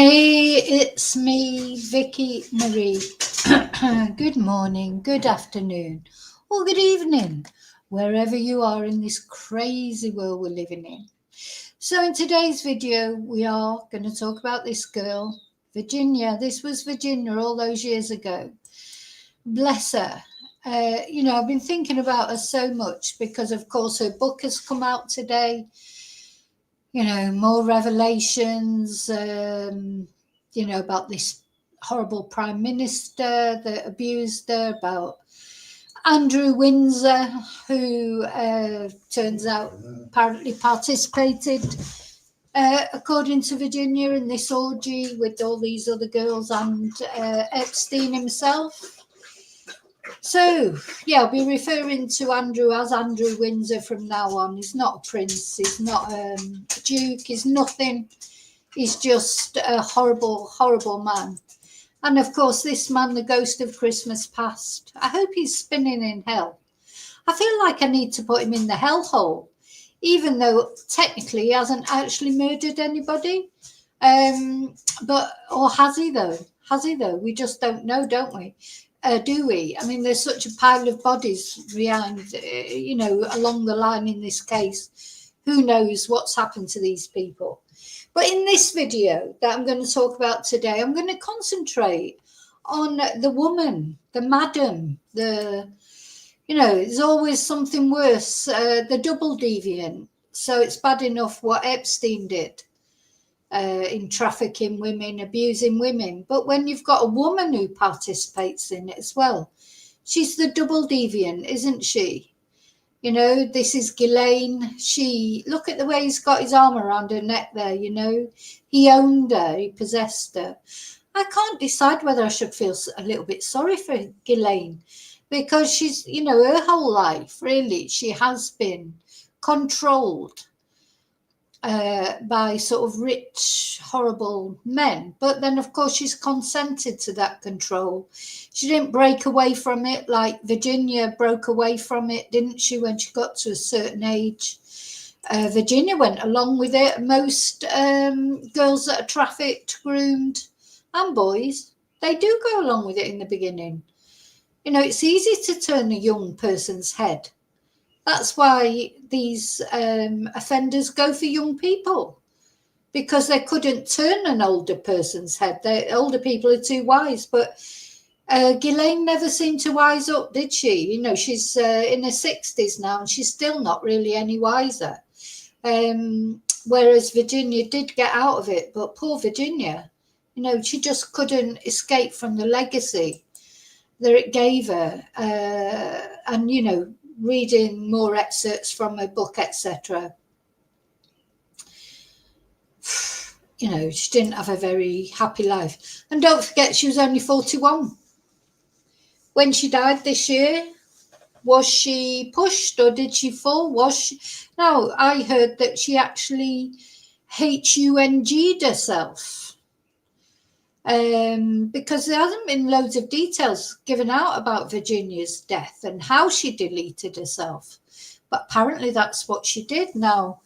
Hey, it's me, Vicky Marie. Good morning, good afternoon, or good evening, wherever you are in this crazy world we're living in. So, in today's video, we are going to talk about this girl, Virginia. This was Virginia all those years ago. Bless her. I've been thinking about her so much because, of course, her book has come out today. More revelations, about this horrible prime minister that abused her, about Andrew Windsor, who turns out apparently participated, according to Virginia, in this orgy with all these other girls and Epstein himself. So, I'll be referring to Andrew as Andrew Windsor from now on. He's not a prince, he's not a duke, he's nothing. He's just a horrible, horrible man. And of course, this man, the ghost of Christmas past, I hope he's spinning in hell. I feel like I need to put him in the hellhole, even though technically he hasn't actually murdered anybody. Or has he though? We just don't know, don't we? Do we? I mean, there's such a pile of bodies behind, along the line in this case. Who knows what's happened to these people? But in this video that I'm going to talk about today, I'm going to concentrate on the woman, the madam, there's always something worse, the double deviant. So it's bad enough what Epstein did. In trafficking women, abusing women. But when you've got a woman who participates in it as well, she's the double deviant, isn't she? This is Ghislaine. Look at the way he's got his arm around her neck there, He owned her, he possessed her. I can't decide whether I should feel a little bit sorry for Ghislaine, because she's, her whole life, really, she has been controlled by sort of rich, horrible men. But then, of course, she's consented to that control. She didn't break away from it like Virginia broke away from it, didn't she, when she got to a certain age? Virginia went along with it. Most girls that are trafficked, groomed, and boys, they do go along with it in the beginning. It's easy to turn a young person's head. That's why these offenders go for young people, because they couldn't turn an older person's head. The older people are too wise. But Ghislaine never seemed to wise up, did she? She's in her 60s now and she's still not really any wiser. Whereas Virginia did get out of it. But poor Virginia, she just couldn't escape from the legacy that it gave her. And, reading more excerpts from her book, etc. She didn't have a very happy life. And don't forget, she was only 41 when she died this year. Was she pushed or did she fall? No, I heard that she actually HUNG'd herself. Because there hasn't been loads of details given out about Virginia's death and how she deleted herself. But apparently that's what she did. Now,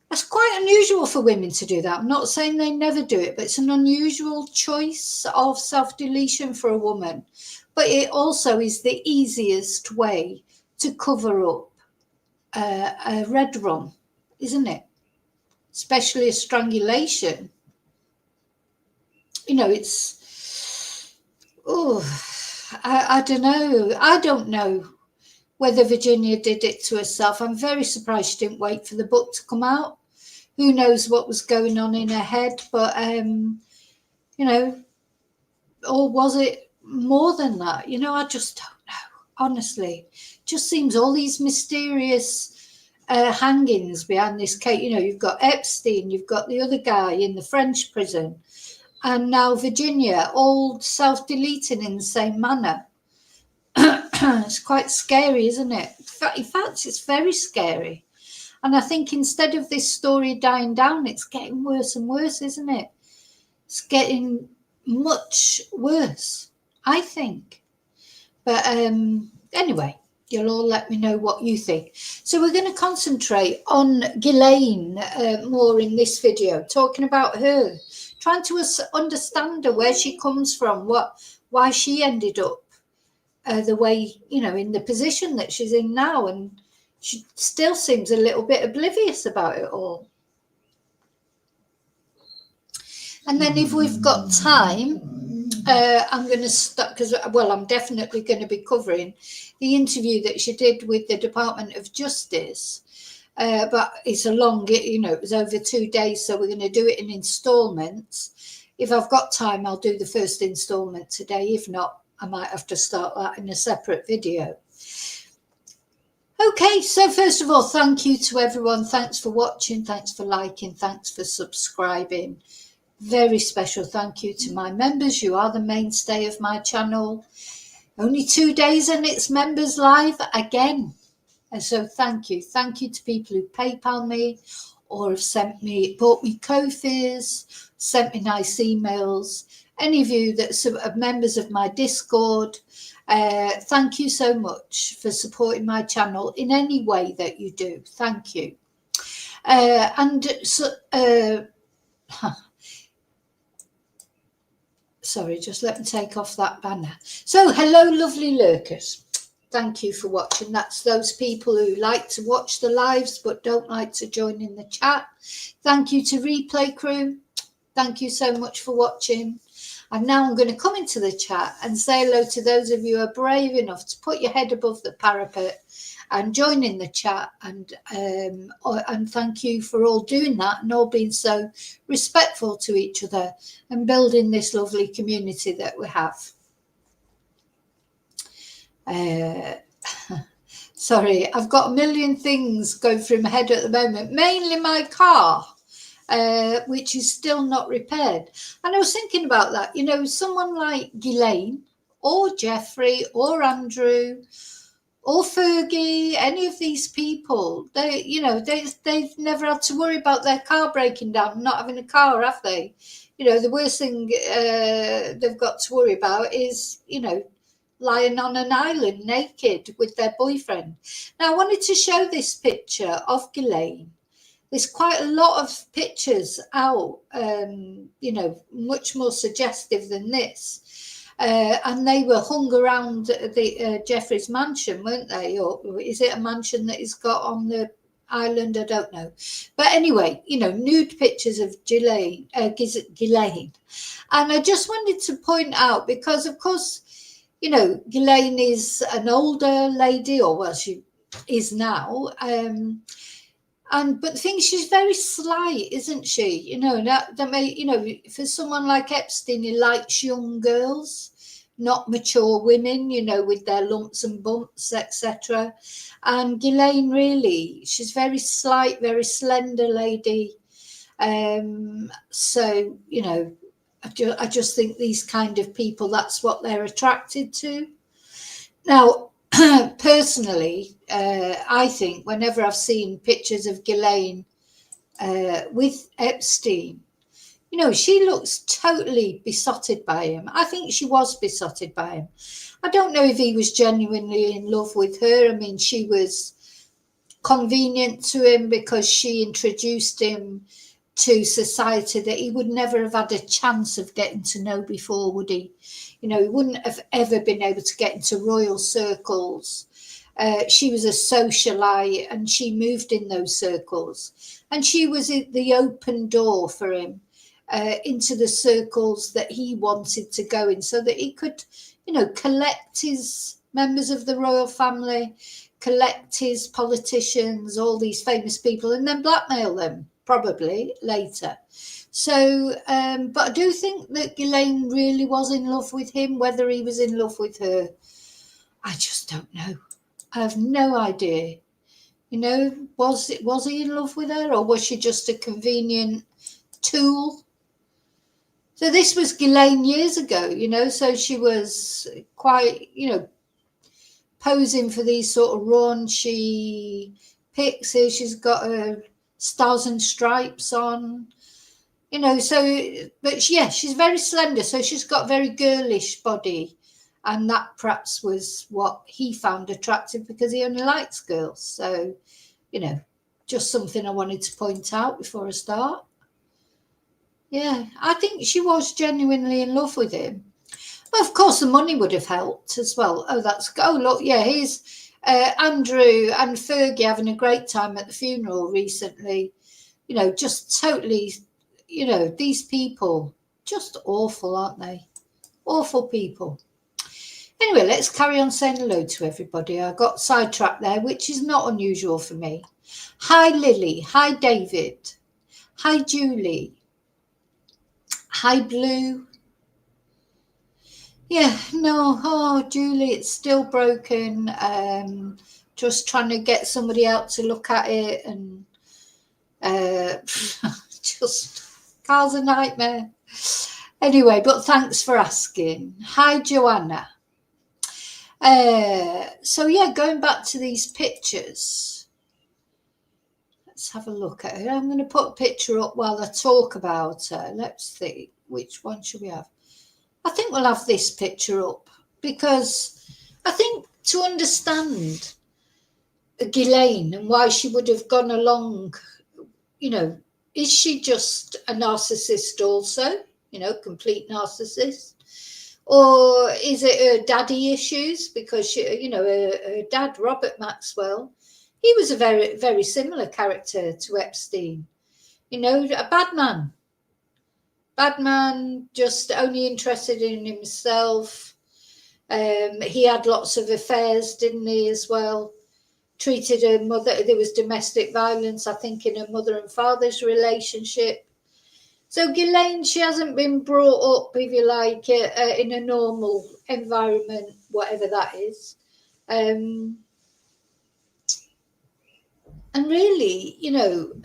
that's quite unusual for women to do that. I'm not saying they never do it, but it's an unusual choice of self-deletion for a woman. But it also is the easiest way to cover up a red rum, isn't it? Especially a strangulation. I don't know. I don't know whether Virginia did it to herself. I'm very surprised she didn't wait for the book to come out. Who knows what was going on in her head, but, or was it more than that? I just don't know, honestly. It just seems all these mysterious hangings behind this case. You've got Epstein, you've got the other guy in the French prison, and now Virginia, all self-deleting in the same manner. It's quite scary, isn't it? In fact, it's very scary. And I think instead of this story dying down, it's getting worse and worse, isn't it? It's getting much worse, I think. But anyway, you'll all let me know what you think. So we're going to concentrate on Ghislaine more in this video, talking about her trying to understand her, where she comes from, why she ended up the way, in the position that she's in now. And she still seems a little bit oblivious about it all. And then if we've got time, I'm going to start, because, I'm definitely going to be covering the interview that she did with the Department of Justice. But it's a long, it was over 2 days, so we're going to do it in installments. If I've got time, I'll do the first installment today. If not, I might have to start that in a separate video. Okay, so first of all, thank you to everyone. Thanks for watching. Thanks for liking. Thanks for subscribing. Very special thank you to my members. You are the mainstay of my channel. Only 2 days and it's members live again. And so thank you. Thank you to people who PayPal me or have bought me Ko-Fis, sent me nice emails. Any of you that are members of my Discord, thank you so much for supporting my channel in any way that you do. Thank you. Sorry, just let me take off that banner. So, hello, lovely lurkers. Thank you for watching. That's those people who like to watch the lives but don't like to join in the chat. Thank you to Replay Crew. Thank you so much for watching. And now I'm going to come into the chat and say hello to those of you who are brave enough to put your head above the parapet and join in the chat, and thank you for all doing that and all being so respectful to each other and building this lovely community that we have. Sorry, I've got a million things going through my head at the moment, mainly my car, which is still not repaired. And I was thinking about that, someone like Ghislaine or Jeffrey or Andrew or Fergie, any of these people, they've never had to worry about their car breaking down and not having a car, have they? The worst thing they've got to worry about is, lying on an island naked with their boyfriend. Now, I wanted to show this picture of Ghislaine. There's quite a lot of pictures out, much more suggestive than this. And they were hung around the Jeffrey's mansion, weren't they? Or is it a mansion that he's got on the island? I don't know. But anyway, nude pictures of Ghislaine. And I just wanted to point out, because, of course, Ghislaine is an older lady, or she is now. But the thing is, she's very sly, isn't she? That may, for someone like Epstein, he likes young girls, not mature women, with their lumps and bumps, etc. And Ghislaine, really, she's very slight, very slender lady. So, I just think these kind of people, that's what they're attracted to. Now, personally, I think whenever I've seen pictures of Ghislaine with Epstein, she looks totally besotted by him. I think she was besotted by him. I don't know if he was genuinely in love with her. I mean, she was convenient to him because she introduced him to society that he would never have had a chance of getting to know before, would he? He wouldn't have ever been able to get into royal circles. She was a socialite and she moved in those circles. And she was the open door for him into the circles that he wanted to go in, so that he could, collect his members of the royal family, collect his politicians, all these famous people, and then blackmail them probably later. So, but I do think that Ghislaine really was in love with him. Whether he was in love with her, I just don't know. I have no idea. Was he in love with her, or was she just a convenient tool? So this was Ghislaine years ago, so she was quite, posing for these sort of raunchy pics. Here she's got her stars and stripes on, but yeah, she's very slender, so she's got a very girlish body, and that perhaps was what he found attractive, because he only likes girls. So, just something I wanted to point out before I start. Yeah, I think she was genuinely in love with him. Well, of course, the money would have helped as well. Oh, look, yeah, here's Andrew and Fergie having a great time at the funeral recently. Just totally, these people, just awful, aren't they? Awful people. Anyway, let's carry on saying hello to everybody. I got sidetracked there, which is not unusual for me. Hi, Lily. Hi, David. Hi, Julie. Hi, Blue. Yeah, no, Julie, it's still broken. Just trying to get somebody out to look at it, and just Carl's a nightmare. Anyway, but thanks for asking. Hi, Joanna. So yeah, going back to these pictures, let's have a look at it. I'm going to put a picture up while I talk about her. Let's see, which one should we have? I think we'll have this picture up, because I think to understand Ghislaine and why she would have gone along, is she just a narcissist also, complete narcissist? Or is it her daddy issues? Because her dad, Robert Maxwell, he was a very, very similar character to Epstein. A bad man, just only interested in himself. He had lots of affairs, didn't he, as well? Treated her mother, there was domestic violence, I think, in her mother and father's relationship. So Ghislaine, she hasn't been brought up, if you like, in a normal environment, whatever that is. And really,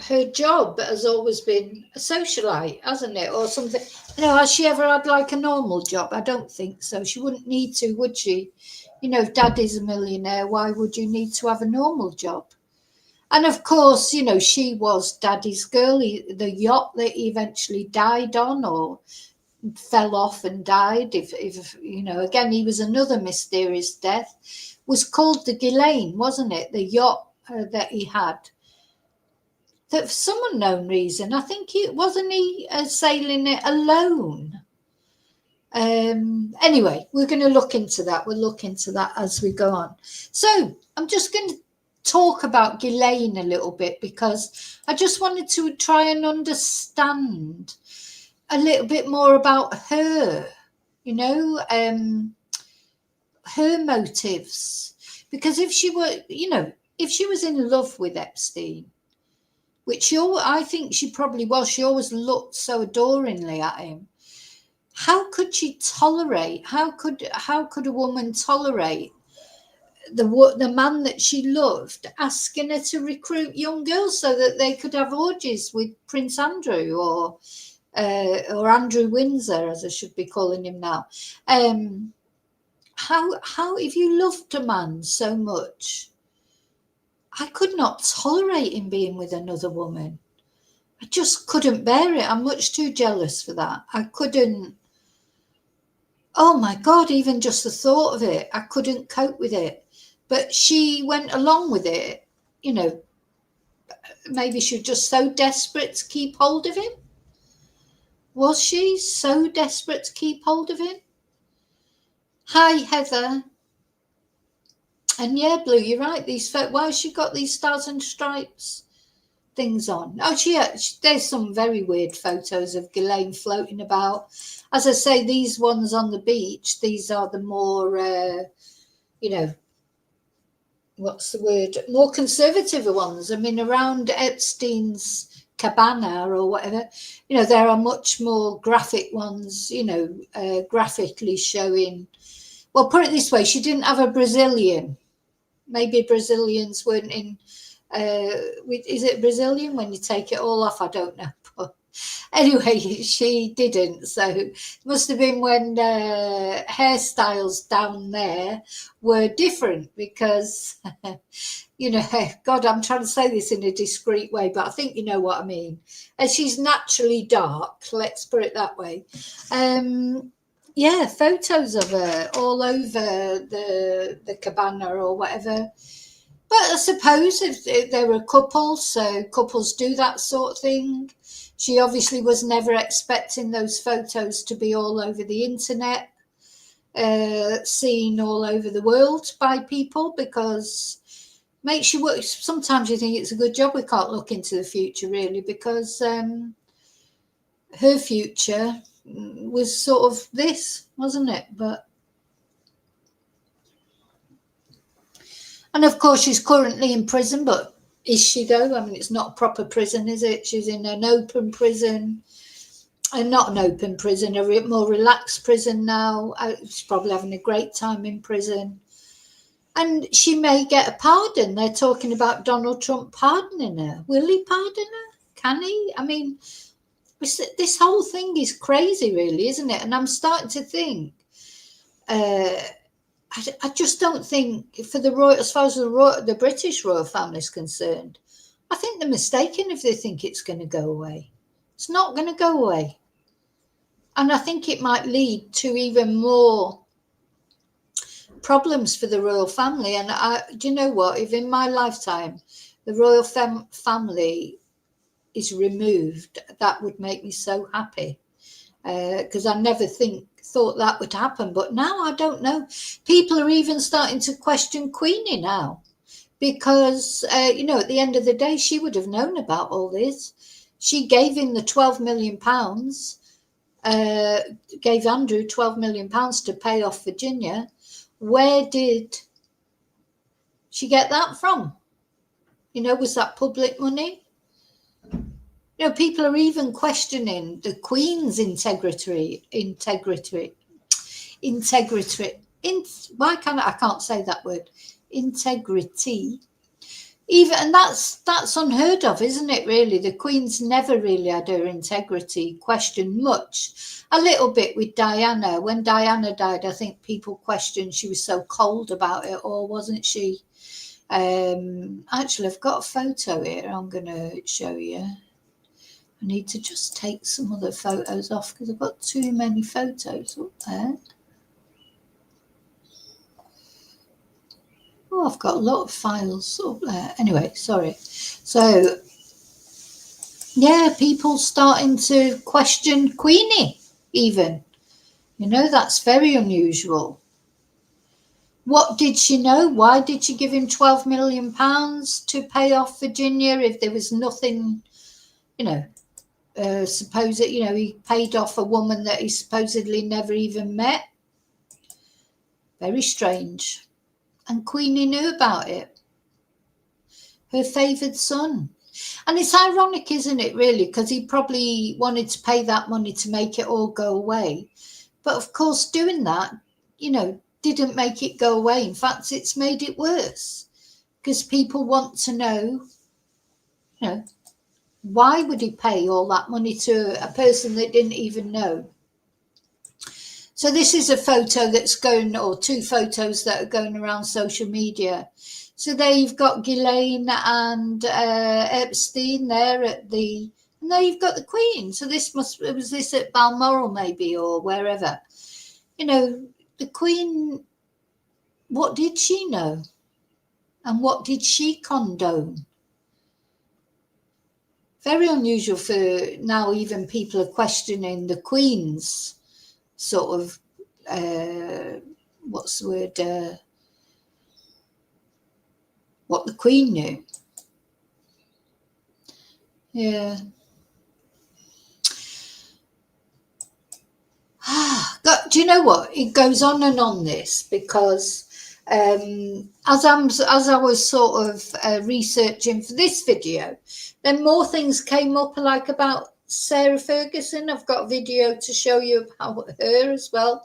her job has always been a socialite, hasn't it? Or something. Has she ever had like a normal job? I don't think so. She wouldn't need to, would she? If daddy's a millionaire, why would you need to have a normal job? And of course, she was daddy's girl. The yacht that he eventually died on, or fell off and died, if again, he was another mysterious death, was called the Ghislaine, wasn't it? The yacht that he had, that for some unknown reason, I think he wasn't sailing it alone. Anyway, we're going to look into that. We'll look into that as we go on. So I'm just going to talk about Ghislaine a little bit, because I just wanted to try and understand a little bit more about her, her motives. Because if she was in love with Epstein, which I think she probably was, she always looked so adoringly at him. How could she tolerate? How could a woman tolerate the man that she loved asking her to recruit young girls so that they could have orgies with Prince Andrew, or Andrew Windsor, as I should be calling him now? How if you loved a man so much, I could not tolerate him being with another woman. I just couldn't bear it. I'm much too jealous for that. I couldn't. Oh my God, even just the thought of it, I couldn't cope with it. But she went along with it, maybe she was just so desperate to keep hold of him. Was she so desperate to keep hold of him? Hi, Heather. And yeah, Blue, you're right. Why has she got these stars and stripes things on? Oh, there's some very weird photos of Ghislaine floating about. As I say, these ones on the beach, these are the more, what's the word? More conservative ones. I mean, around Epstein's cabana or whatever, there are much more graphic ones, graphically showing. Well, put it this way, she didn't have a Brazilian. Maybe Brazilians weren't in. Is it Brazilian when you take it all off? I don't know. But anyway, she didn't. So it must have been when hairstyles down there were different, because, God, I'm trying to say this in a discreet way, but I think you know what I mean. And she's naturally dark, let's put it that way. Yeah, photos of her all over the cabana or whatever. But I suppose if they're a couple, so couples do that sort of thing. She obviously was never expecting those photos to be all over the internet, seen all over the world by people, because makes you work. Sometimes you think it's a good job we can't look into the future, really, because her future was sort of this, wasn't it? And of course she's currently in prison, but is she though? I mean, it's not a proper prison, is it? She's in an open prison, and not an open prison, a more relaxed prison now. She's probably having a great time in prison. And she may get a pardon. They're talking about Donald Trump pardoning her. Will he pardon her? Can he? I mean, this whole thing is crazy, really, isn't it? And I'm starting to think, I just don't think, for the royal, as far as the British royal family is concerned, I think they're mistaken if they think it's going to go away. It's not going to go away. And I think it might lead to even more problems for the royal family. And do you know what? If in my lifetime the royal family is removed, that would make me so happy, because I never thought that would happen. But now I don't know. People are even starting to question Queenie now, because at the end of the day, she would have known about all this. She gave him the £12 million, gave Andrew £12 million to pay off Virginia. Where did she get that from? Was that public money? People are even questioning the Queen's integrity. Why can't I can't say that word? Integrity. And that's unheard of, isn't it, really? The Queen's never really had her integrity questioned much. A little bit with Diana. When Diana died, I think people questioned she was so cold about it, or wasn't she? Actually, I've got a photo here I'm going to show you. I need to just take some other photos off because I've got too many photos up there. Oh, I've got a lot of files up there. Anyway, sorry. So, yeah, people starting to question Queenie even. That's very unusual. What did she know? Why did she give him £12 million to pay off Virginia if there was nothing, he paid off a woman that he supposedly never even met? Very strange. And Queenie knew about it. Her favoured son. And it's ironic, isn't it, really? Because he probably wanted to pay that money to make it all go away. But of course, doing that, didn't make it go away. In fact, it's made it worse. Because people want to know, why would he pay all that money to a person that didn't even know? So this is a photo that's going, or two photos that are going around social media. So there you've got Ghislaine and Epstein there and there you've got the Queen. So was this at Balmoral maybe, or wherever. The Queen, what did she know? And what did she condone? Very unusual for now, even people are questioning the Queen's sort of, what's the word, what the Queen knew. Yeah. Do you know what? It goes on and on this, because as I was sort of researching for this video, then more things came up, like about Sarah Ferguson. I've got a video to show you about her as well.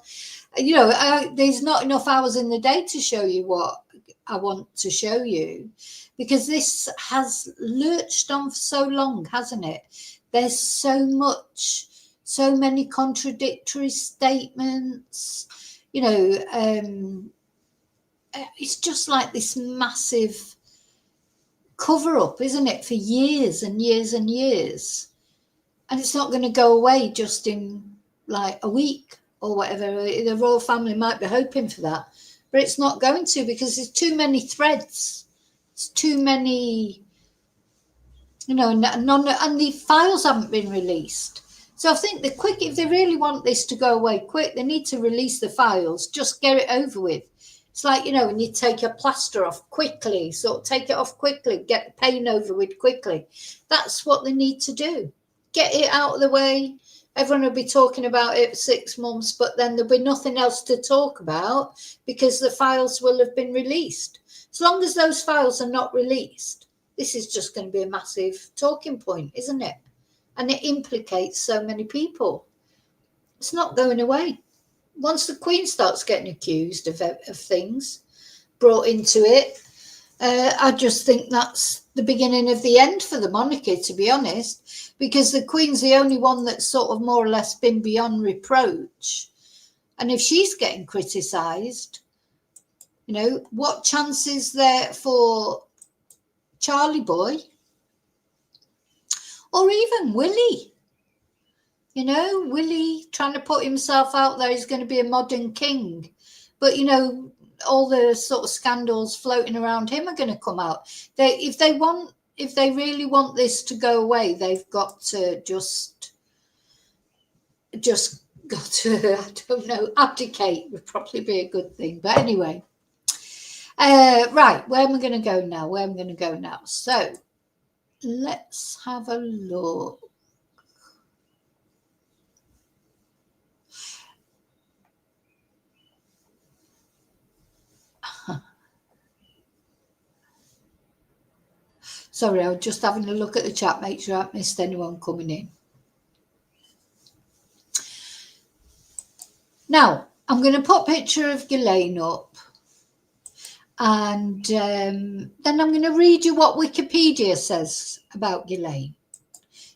There's not enough hours in the day to show you what I want to show you, because this has lurched on for so long, hasn't it? There's so many contradictory statements. It's just like this massive cover-up, isn't it, for years and years and years. And it's not going to go away just in like a week or whatever. The royal family might be hoping for that, but it's not going to, because there's too many threads. It's too many and the files haven't been released. So I think if they really want this to go away quick, they need to release the files, just get it over with. It's like, when you take a plaster off quickly, take it off quickly, get the pain over with quickly. That's what they need to do. Get it out of the way. Everyone will be talking about it for 6 months, but then there'll be nothing else to talk about because the files will have been released. As long as those files are not released, this is just going to be a massive talking point, isn't it? And it implicates so many people. It's not going away. Once the Queen starts getting accused of things, brought into it, I just think that's the beginning of the end for the monarchy, to be honest, because the Queen's the only one that's sort of more or less been beyond reproach. And if she's getting criticised, what chance is there for Charlie Boy or even Willie? Willie trying to put himself out there, he's going to be a modern king. But, all the sort of scandals floating around him are going to come out. If they really want this to go away, they've got to just got to, I don't know, abdicate would probably be a good thing. But anyway, right, where am I going to go now? So let's have a look. Sorry, I was just having a look at the chat, make sure I haven't missed anyone coming in. Now, I'm going to put a picture of Ghislaine up, and then I'm going to read you what Wikipedia says about Ghislaine,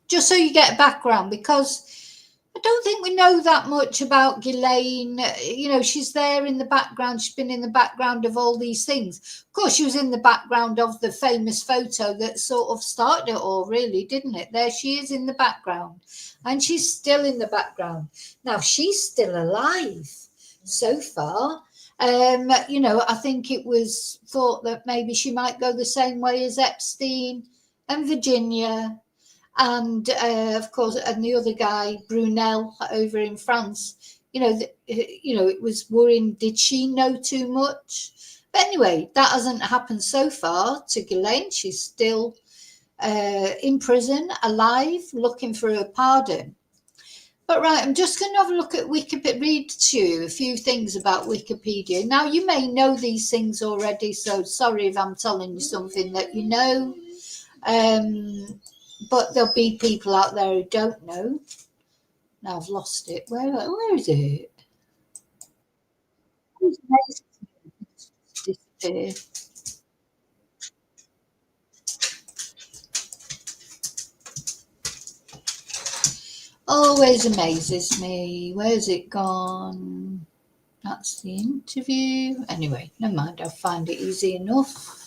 just so you get a background, because I don't think we know that much about Ghislaine. She's there in the background. She's been in the background of all these things. Of course, she was in the background of the famous photo that sort of started it all, really, didn't it? There she is in the background, and she's still in the background. Now, she's still alive so far. I think it was thought that maybe she might go the same way as Epstein and Virginia. And of course, and the other guy, Brunel, over in France, it was worrying, did she know too much? But anyway, that hasn't happened so far to Ghislaine. She's still in prison, alive, looking for a pardon. But right, I'm just going to have a look at Wikipedia, read to you a few things about Wikipedia. Now, you may know these things already, so sorry if I'm telling you something that you know. But there'll be people out there who don't know. Now I've lost it. Where is it? Disappear. Always amazes me. Where's it gone? That's the interview. Anyway, never mind. I'll find it easy enough.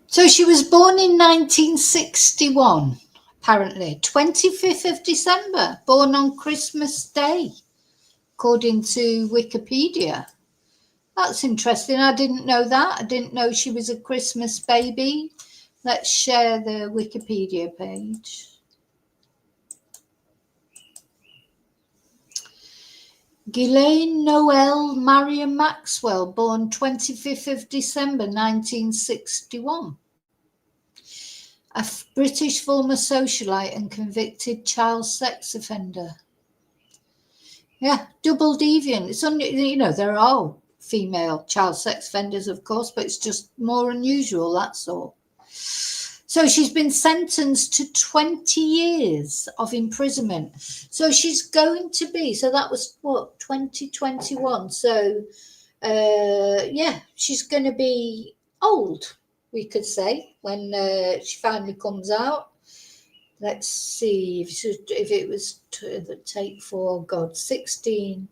So she was born in 1961, apparently, 25th of December, born on Christmas Day, according to Wikipedia. That's interesting. I didn't know that. I didn't know she was a Christmas baby. Let's share the Wikipedia page. Ghislaine Noel Marion Maxwell, born 25th of December 1961. A British former socialite and convicted child sex offender. Yeah, double deviant. It's there are female child sex offenders, of course, but it's just more unusual, that's all. So she's been sentenced to 20 years of imprisonment. So she's going to be, so that was 2021. So, she's going to be old, we could say, when she finally comes out. Let's see if it was the take for 16,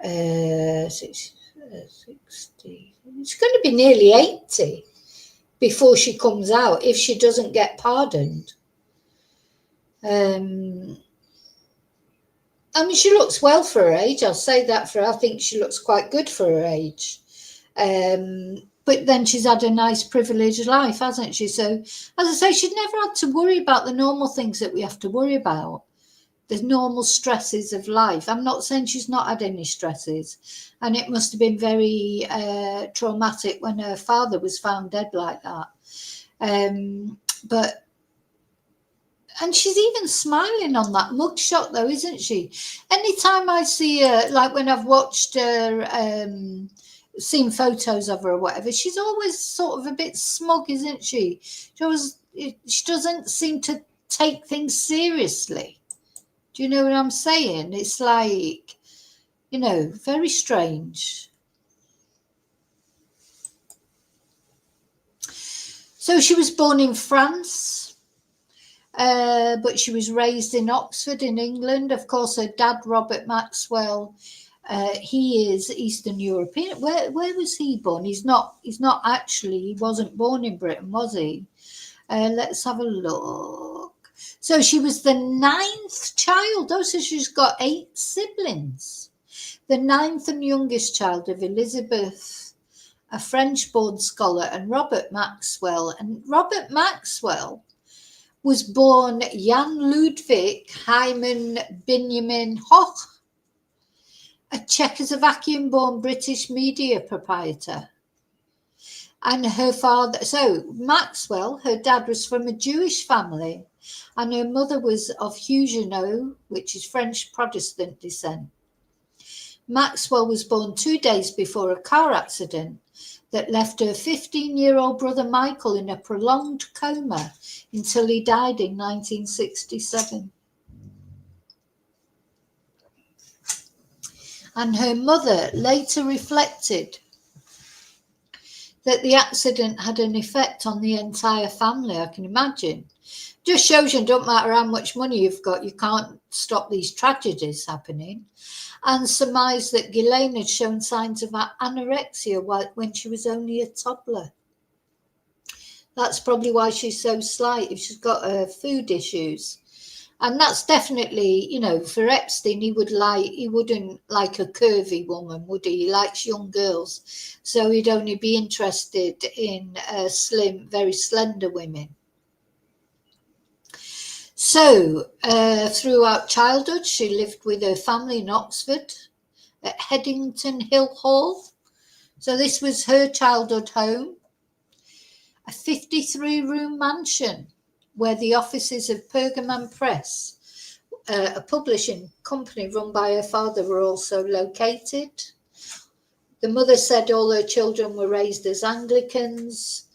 60. She's going to be nearly 80 before she comes out if she doesn't get pardoned. I mean, she looks well for her age. I'll say that for her. I think she looks quite good for her age. But then she's had a nice privileged life, hasn't she? So, as I say, she'd never had to worry about the normal things that we have to worry about, the normal stresses of life. I'm not saying she's not had any stresses, and it must have been very traumatic when her father was found dead like that. And she's even smiling on that mugshot, though, isn't she? Anytime I see her, like when I've watched her, seen photos of her or whatever, she's always sort of a bit smug, isn't she? She doesn't seem to take things seriously. Do you know what I'm saying? It's like, very strange. So she was born in France. But she was raised in Oxford in England. Of course, her dad, Robert Maxwell, he is Eastern European. Where was he born? He wasn't born in Britain, was he? Let's have a look. So she was the 9th child. So she's got 8 siblings. The 9th and youngest child of Elizabeth, a French-born scholar, and Robert Maxwell. And Robert Maxwell was born Jan Ludwig Hyman Benjamin Hoch, a Czechoslovakian-born British media proprietor. And her father, so Maxwell, her dad was from a Jewish family, and her mother was of Huguenot, which is French Protestant descent. Maxwell was born 2 days before a car accident that left her 15-year-old brother Michael in a prolonged coma until he died in 1967. And her mother later reflected that the accident had an effect on the entire family, I can imagine. Just shows you, it don't matter how much money you've got, you can't stop these tragedies happening. And surmised that Ghislaine had shown signs of anorexia when she was only a toddler. That's probably why she's so slight, if she's got food issues. And that's definitely, for Epstein, he wouldn't like a curvy woman, would he? He likes young girls. So he'd only be interested in slim, very slender women. So, throughout childhood, she lived with her family in Oxford at Headington Hill Hall. So this was her childhood home, a 53-room mansion where the offices of Pergamon Press, a publishing company run by her father, were also located. The mother said all her children were raised as Anglicans.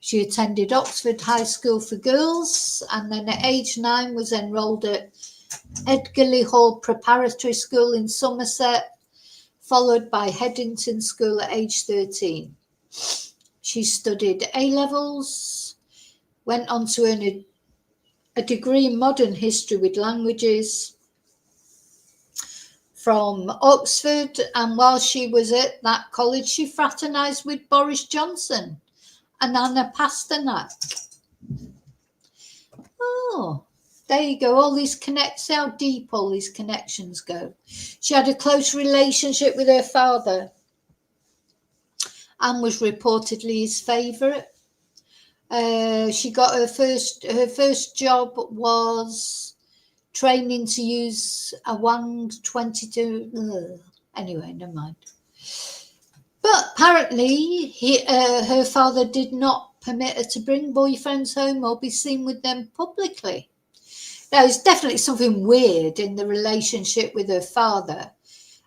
She attended Oxford High School for Girls, and then at age 9 was enrolled at Edgerley Hall Preparatory School in Somerset, followed by Headington School at age 13. She studied A-levels, went on to earn a degree in modern history with languages from Oxford, and while she was at that college, she fraternised with Boris Johnson and Anna Pasternak. Oh, there you go. All these see how deep all these connections go. She had a close relationship with her father and was reportedly his favourite. She got her first job was training to use a Wang 22. Anyway, never mind. But apparently, her father did not permit her to bring boyfriends home or be seen with them publicly. Now, there's definitely something weird in the relationship with her father.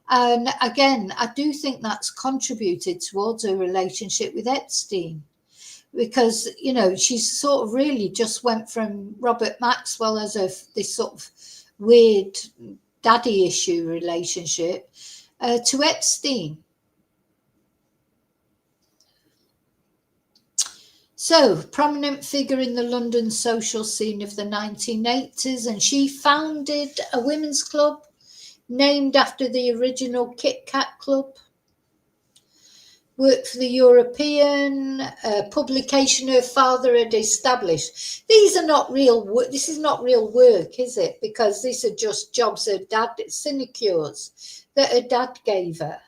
And again, I do think that's contributed towards her relationship with Epstein. Because, she sort of really just went from Robert Maxwell as this sort of weird daddy issue relationship to Epstein. So, prominent figure in the London social scene of the 1980s, and she founded a women's club named after the original Kit Kat club, worked for the European publication her father had established. These are not real work. This is not real work, is it? Because these are just jobs her dad, sinecures that her dad gave her.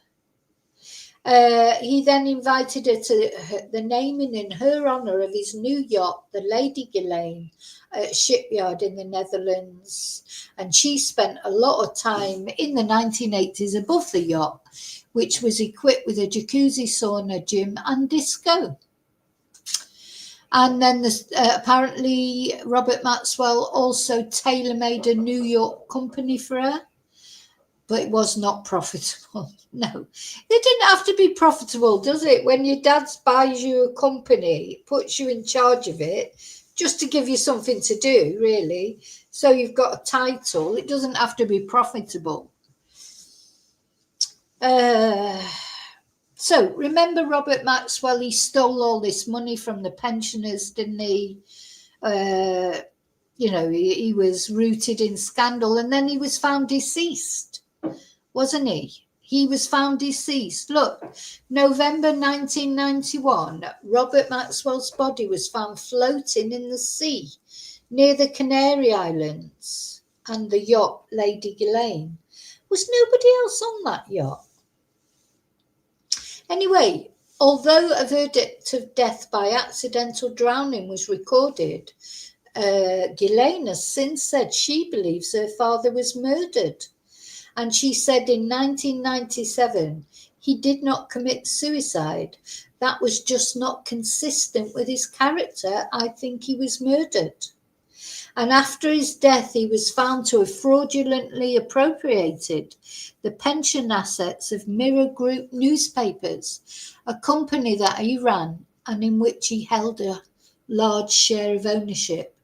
He then invited her to the naming in her honour of his new yacht, the Lady Ghislaine, shipyard in the Netherlands. And she spent a lot of time in the 1980s above the yacht, which was equipped with a jacuzzi, sauna, gym and disco. And then apparently Robert Maxwell also tailor-made a New York company for her. But it was not profitable. No, it didn't have to be profitable, does it? When your dad buys you a company, puts you in charge of it, just to give you something to do, really. So you've got a title. It doesn't have to be profitable. So remember Robert Maxwell, he stole all this money from the pensioners, didn't he? He was rooted in scandal, and then he was found deceased. Wasn't he? He was found deceased. Look, November 1991, Robert Maxwell's body was found floating in the sea near the Canary Islands, and the yacht Lady Ghislaine. Was nobody else on that yacht? Anyway, although a verdict of death by accidental drowning was recorded, Ghislaine has since said she believes her father was murdered. And she said in 1997, he did not commit suicide. That was just not consistent with his character. I think he was murdered. And after his death, he was found to have fraudulently appropriated the pension assets of Mirror Group newspapers, a company that he ran and in which he held a large share of ownership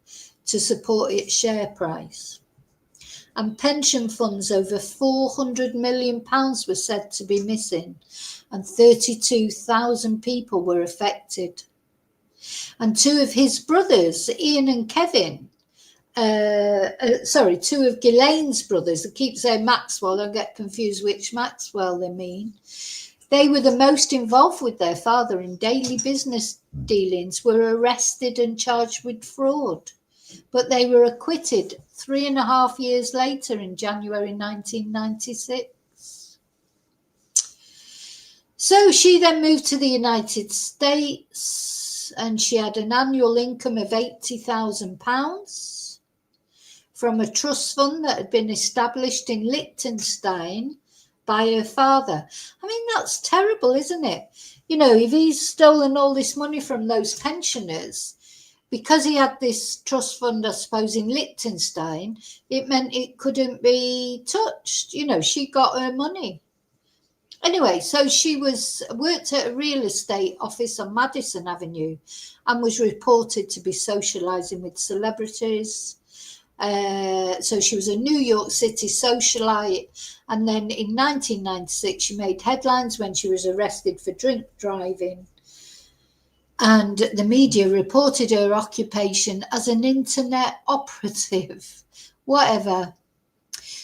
to support its share price. And pension funds over £400 million were said to be missing, and 32,000 people were affected. And two of his brothers, Ian and Kevin, two of Ghislaine's brothers, I keep saying Maxwell, I get confused which Maxwell they mean. They were the most involved with their father in daily business dealings, were arrested and charged with fraud. But they were acquitted 3.5 years later in January 1996. So she then moved to the United States, and she had an annual income of £80,000 from a trust fund that had been established in Liechtenstein by her father. I mean, that's terrible, isn't it? You know, if he's stolen all this money from those pensioners, because he had this trust fund, I suppose, in Liechtenstein, it meant it couldn't be touched. You know, she got her money. Anyway, so she worked at a real estate office on Madison Avenue and was reported to be socialising with celebrities. So she was a New York City socialite. And then in 1996, she made headlines when she was arrested for drink driving. And the media reported her occupation as an internet operative, whatever.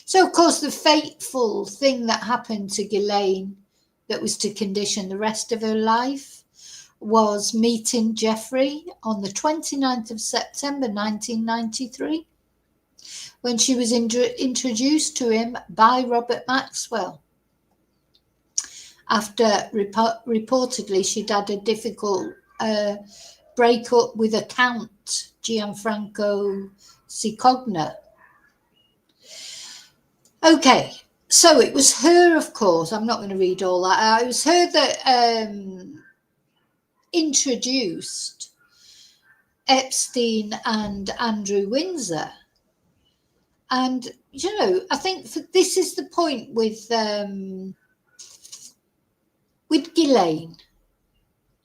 So, of course, the fateful thing that happened to Ghislaine that was to condition the rest of her life was meeting Jeffrey on the 29th of September 1993, when she was introduced to him by Robert Maxwell. After reportedly she'd had a difficult break up with a Count, Gianfranco Cicogna. Okay, so it was her, of course, I'm not going to read all that. It was her that introduced Epstein and Andrew Windsor. And, you know, I think this is the point with Ghislaine.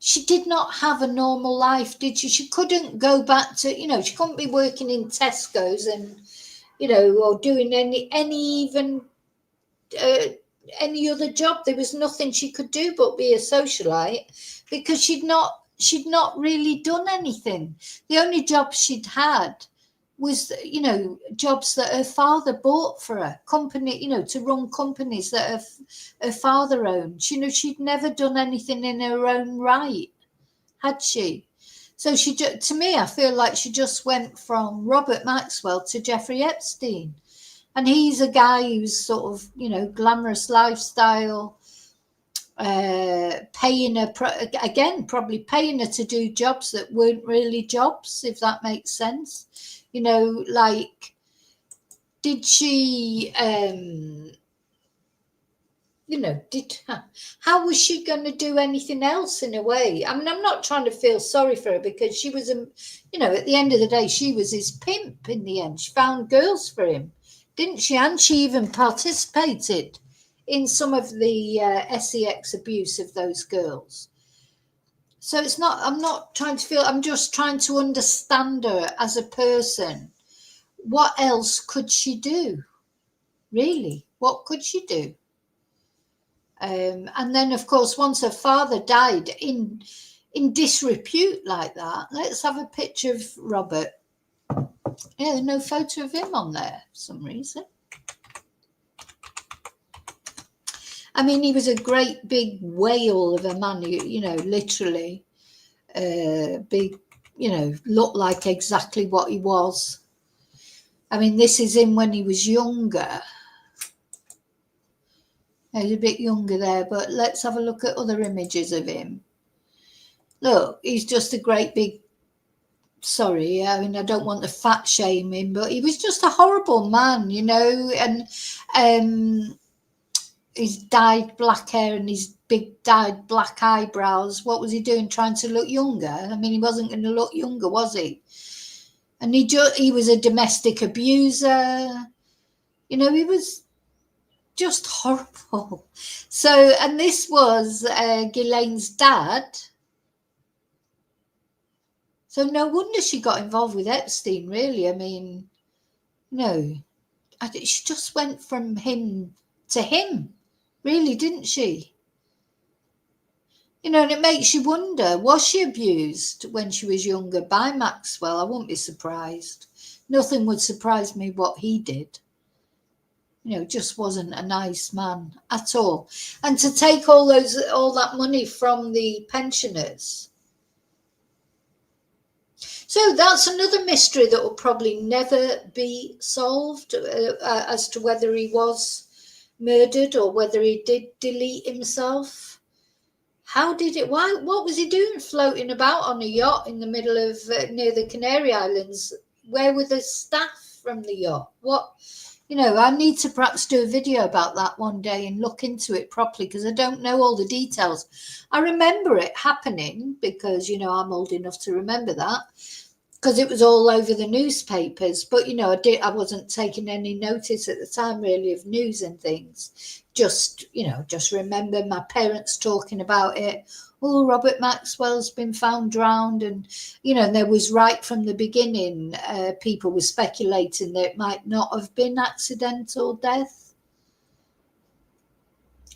She did not have a normal life, did she? She couldn't go back to, you know, she couldn't be working in Tesco's and, you know, or doing any other job. There was nothing she could do but be a socialite, because she'd not really done anything. The only job she'd had was, jobs that her father bought for her, company, to run companies that her father owned. She'd never done anything in her own right, had she? So to me, I feel like she just went from Robert Maxwell to Jeffrey Epstein. And he's a guy who's sort of, glamorous lifestyle, paying her, probably paying her to do jobs that weren't really jobs, if that makes sense. Like, did she, how was she going to do anything else in a way? I mean, I'm not trying to feel sorry for her, because she was, at the end of the day, she was his pimp in the end. She found girls for him, didn't she? And she even participated in some of the sex abuse of those girls. So I'm not trying to feel, I'm just trying to understand her as a person. What else could she do? Really? What could she do? And then, of course, once her father died in disrepute like that, let's have a picture of Robert. Yeah, there's no photo of him on there for some reason. I mean, he was a great big whale of a man, literally big, looked like exactly what he was. I mean, this is him when he was younger. He's a bit younger there, but let's have a look at other images of him. Look, he's just a great big, sorry, I mean, I don't want to fat shame him, but he was just a horrible man, and his dyed black hair and his big dyed black eyebrows. What was he doing, trying to look younger? I mean, he wasn't going to look younger, was he? And he was a domestic abuser. He was just horrible. So, and this was Ghislaine's dad. So no wonder she got involved with Epstein, really. I mean, she just went from him to him, really, didn't she? And it makes you wonder, was she abused when she was younger by Maxwell? I wouldn't be surprised. Nothing would surprise me what he did. Just wasn't a nice man at all. And to take all that money from the pensioners. So that's another mystery that will probably never be solved, as to whether he was murdered or whether he did delete himself. How did it? Why? What was he doing, floating about on a yacht in the middle of near the Canary Islands? Where were the staff from the yacht? What? I need to perhaps do a video about that one day and look into it properly, because I don't know all the details. I remember it happening because, I'm old enough to remember that, because it was all over the newspapers. But, I wasn't taking any notice at the time, really, of news and things. Just remember my parents talking about it. Oh, Robert Maxwell's been found drowned. And, there was right from the beginning, people were speculating that it might not have been accidental death.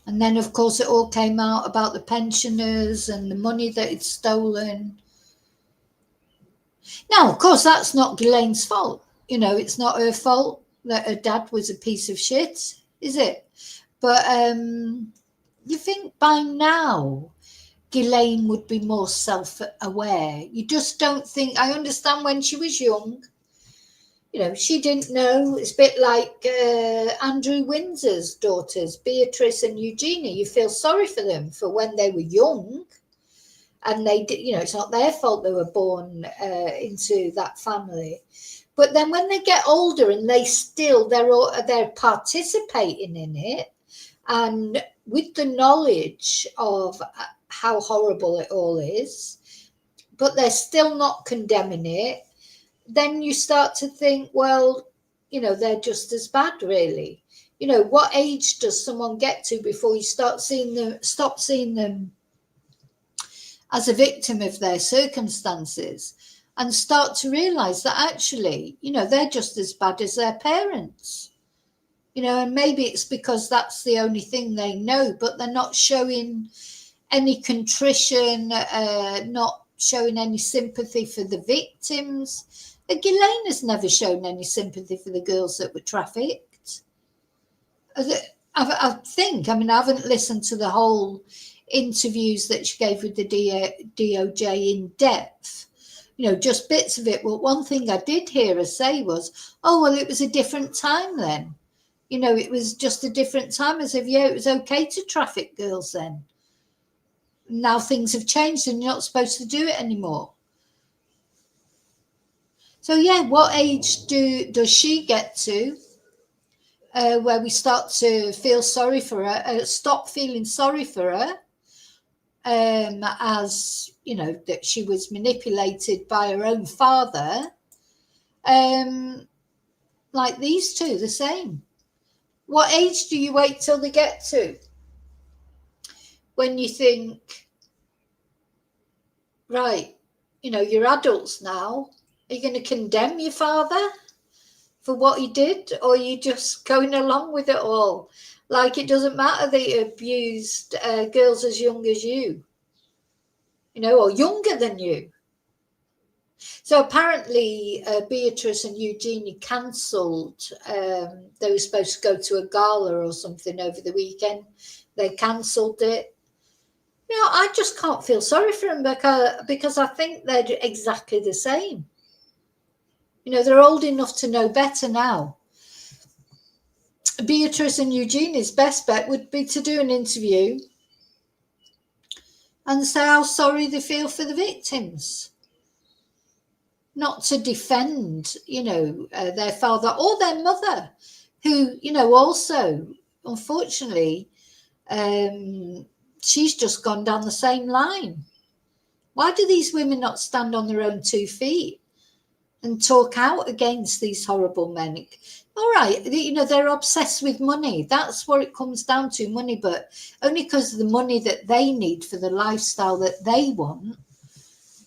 And then, of course, it all came out about the pensioners and the money that he'd stolen. Now, of course, that's not Ghislaine's fault. It's not her fault that her dad was a piece of shit, is it? But you think by now Ghislaine would be more self-aware. You just don't think. I understand when she was young, she didn't know. It's a bit like Andrew Windsor's daughters, Beatrice and Eugenia. You feel sorry for them for when they were young. And they did, it's not their fault they were born into that family. But then when they get older and they're participating in it, and with the knowledge of how horrible it all is, but they're still not condemning it, then you start to think, well, they're just as bad, really. What age does someone get to before you stop seeing them as a victim of their circumstances, and start to realize that actually, they're just as bad as their parents? And maybe it's because that's the only thing they know, but they're not showing any contrition, not showing any sympathy for the victims. Ghislaine has never shown any sympathy for the girls that were trafficked. I think, I mean, I haven't listened to the whole interviews that she gave with the DOJ in depth, just bits of it. But one thing I did hear her say was, oh, well, it was a different time then. It was just a different time, as if, yeah, it was okay to traffic girls then. Now things have changed and you're not supposed to do it anymore. So, yeah, what age does she get to where we start to feel sorry for her, stop feeling sorry for her, as, that she was manipulated by her own father, like these two, the same. What age do you wait till they get to? When you think, right, you're adults now. Are you going to condemn your father for what he did? Or are you just going along with it all? Like it doesn't matter that he abused girls as young as you, or younger than you. So apparently Beatrice and Eugenie cancelled. They were supposed to go to a gala or something over the weekend. They cancelled it. I just can't feel sorry for them because I think they're exactly the same. They're old enough to know better now. Beatrice and Eugenie's best bet would be to do an interview and say how sorry they feel for the victims. Not to defend, their father or their mother, who, also, unfortunately, she's just gone down the same line. Why do these women not stand on their own 2 feet and talk out against these horrible men? All right, they're obsessed with money. That's what it comes down to, money, but only because of the money that they need for the lifestyle that they want.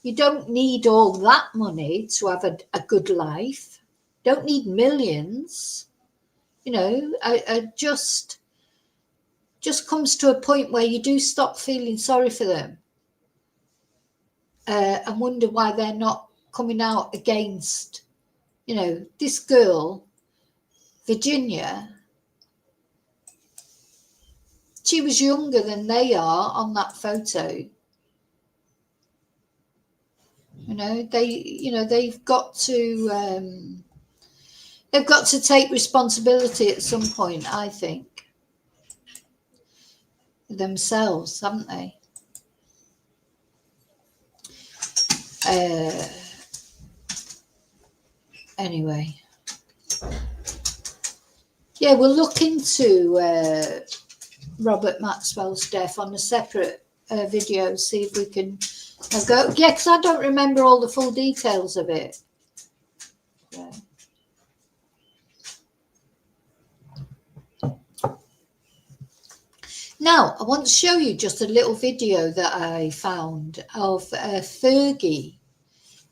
You don't need all that money to have a good life. Don't need millions. I just comes to a point where you do stop feeling sorry for them and wonder why they're not coming out against, this girl, Virginia. She was younger than they are on that photo. They've got to take responsibility at some point, I think, themselves, haven't they? Anyway, yeah, we'll look into Robert Maxwell's death on a separate video, see if we can go. Yeah, because I don't remember all the full details of it. Yeah. Now, I want to show you just a little video that I found of Fergie.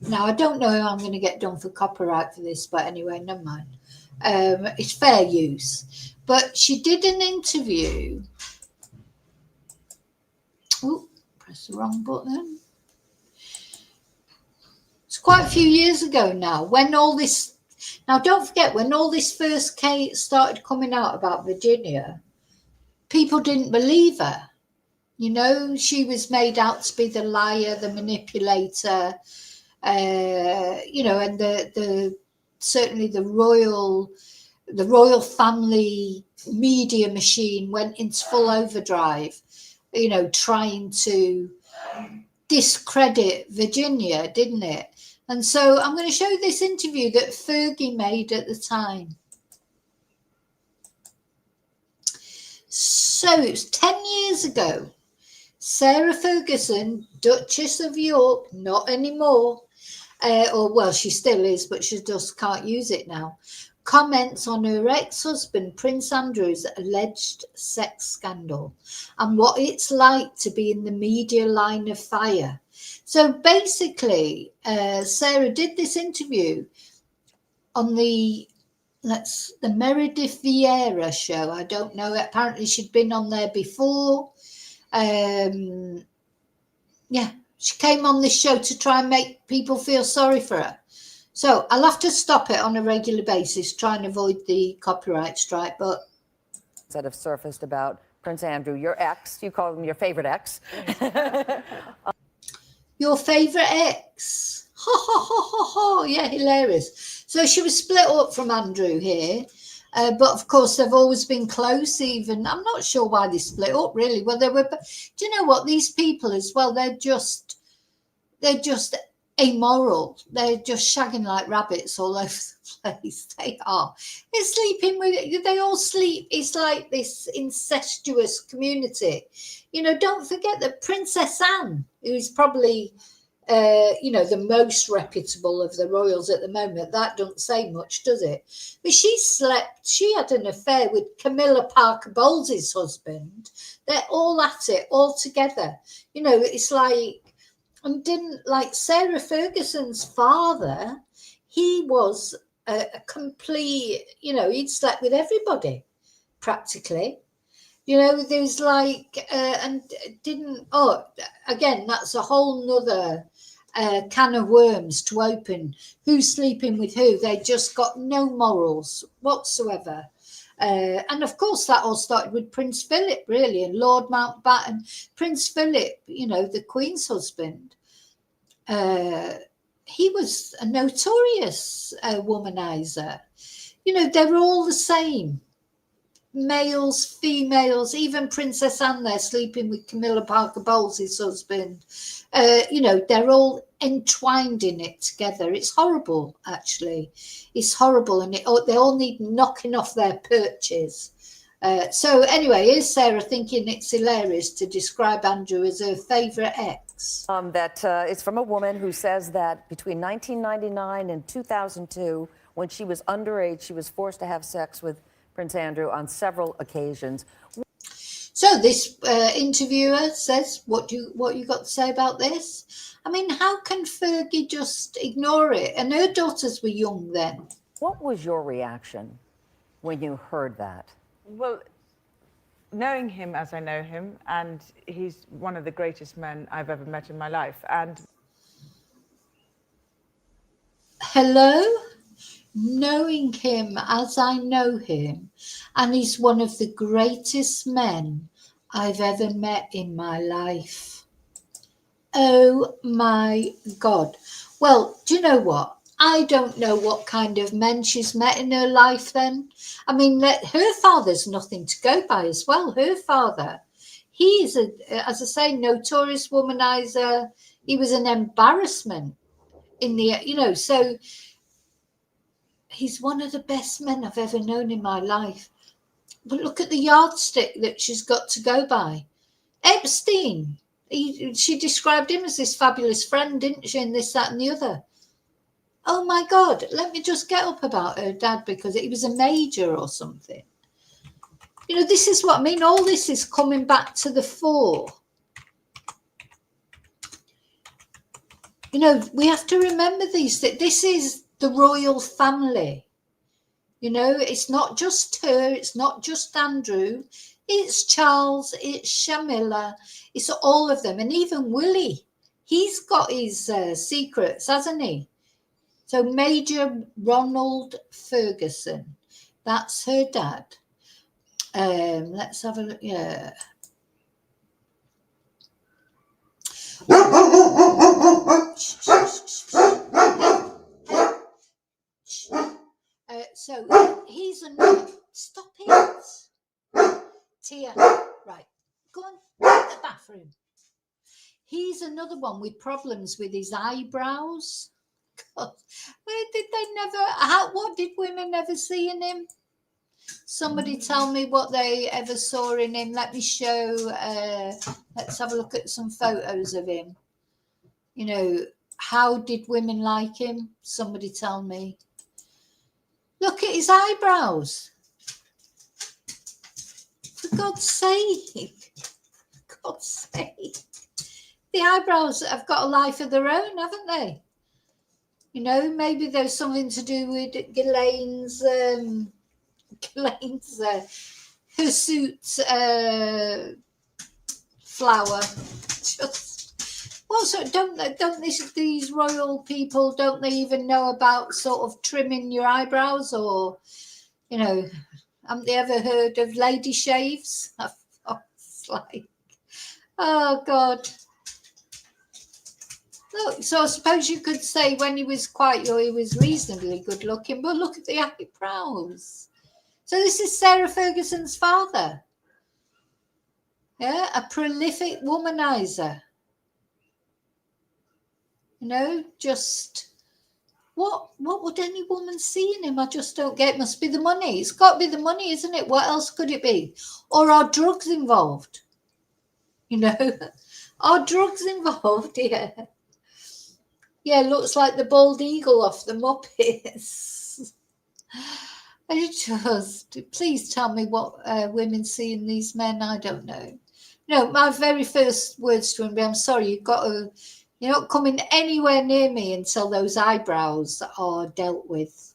Now, I don't know how I'm going to get done for copyright for this, but anyway, never mind. It's fair use. But she did an interview. Oh, press the wrong button. It's quite a few years ago now, when all this... Now, don't forget, when all this first started coming out about Virginia, people didn't believe her. She was made out to be the liar, the manipulator, and certainly the royal family media machine went into full overdrive, trying to discredit Virginia, didn't it? And so I'm going to show you this interview that Fergie made at the time. So it was 10 years ago. Sarah Ferguson, Duchess of York, not anymore, she still is, but she just can't use it now, comments on her ex-husband Prince Andrew's alleged sex scandal and what it's like to be in the media line of fire. So basically, Sarah did this interview on the Meredith Vieira show. I don't know. Apparently she'd been on there before. She came on this show to try and make people feel sorry for her. So I'll have to stop it on a regular basis, try and avoid the copyright strike, but... that have surfaced about Prince Andrew, your ex, you call him your favorite ex. Your favourite ex? Ha ha ha ha ha, yeah, hilarious. So she was split up from Andrew here, but of course they've always been close even. I'm not sure why they split up really. Well, they were, do you know what, these people as well, they're just amoral. They're just shagging like rabbits all over the place. They are. They're sleeping with, they all sleep. It's like this incestuous community. You know, don't forget that Princess Anne, who's probably, you know, the most reputable of the royals at the moment, that don't say much, does it? But she had an affair with Camilla Parker Bowles' husband. They're all at it, all together. You know, it's like, and didn't, like Sarah Ferguson's father, he was a complete, you know, he'd slept with everybody practically. You know, there's like, and didn't, oh, again, that's a whole nother can of worms to open. Who's sleeping with who? They just got no morals whatsoever. And of course, that all started with Prince Philip, really, and Lord Mountbatten. Prince Philip, you know, the Queen's husband, he was a notorious womanizer. You know, they're all the same. Males, females, even Princess Anne there sleeping with Camilla Parker Bowles' husband. You know, they're all entwined in it together. It's horrible, actually. It's horrible, and they all need knocking off their perches. So anyway, here's Sarah thinking it's hilarious to describe Andrew as her favourite ex. It's from a woman who says that between 1999 and 2002, when she was underage, she was forced to have sex with Prince Andrew on several occasions. So this interviewer says, what you got to say about this? I mean, how can Fergie just ignore it? And her daughters were young then. What was your reaction when you heard that? Well, knowing him as I know him, and he's one of the greatest men I've ever met in my life. And hello? Knowing him as I know him, and he's one of the greatest men I've ever met in my life. Oh my God. Well, do you know what? I don't know what kind of men she's met in her life then. I mean, her father's nothing to go by as well. Her father, he's, as I say, notorious womanizer. He was an embarrassment in the, you know, so he's one of the best men I've ever known in my life. But look at the yardstick that she's got to go by. Epstein, she described him as this fabulous friend, didn't she? And this, that, and the other. Oh my God, let me just get up about her dad because he was a major or something. You know, this is what I mean. All this is coming back to the fore. You know, we have to remember these, that this is the royal family. You know, it's not just her, it's not just Andrew, it's Charles, it's Shamila, it's all of them. And even Willie, he's got his secrets, hasn't he? So Major Ronald Ferguson, that's her dad. Let's have a look. Yeah. So he's another. Stop it, Tia. Right, go on to the bathroom. He's another one with problems with his eyebrows. God, where did they never? What did women ever see in him? Somebody tell me what they ever saw in him. Let me show. Let's have a look at some photos of him. You know, how did women like him? Somebody tell me. Look at his eyebrows. For God's sake. For God's sake. The eyebrows have got a life of their own, haven't they? You know, maybe there's something to do with Ghislaine's hirsute flower. Just, Also, these royal people, don't they even know about sort of trimming your eyebrows, or, you know, haven't they ever heard of lady shaves? It's like, oh God. Look, so I suppose you could say when he was quite young, he was reasonably good looking, but look at the eyebrows. So this is Sarah Ferguson's father. Yeah, a prolific womanizer. You know, just what would any woman see in him? I just don't get. It must be the money. It's got to be the money, isn't it? What else could it be? Or are drugs involved? You know, are drugs involved? Yeah. Yeah, looks like the bald eagle off the Muppets. I just, please tell me what women see in these men. I don't know. No, my very first words to him be, I'm sorry, you're not coming anywhere near me until those eyebrows are dealt with.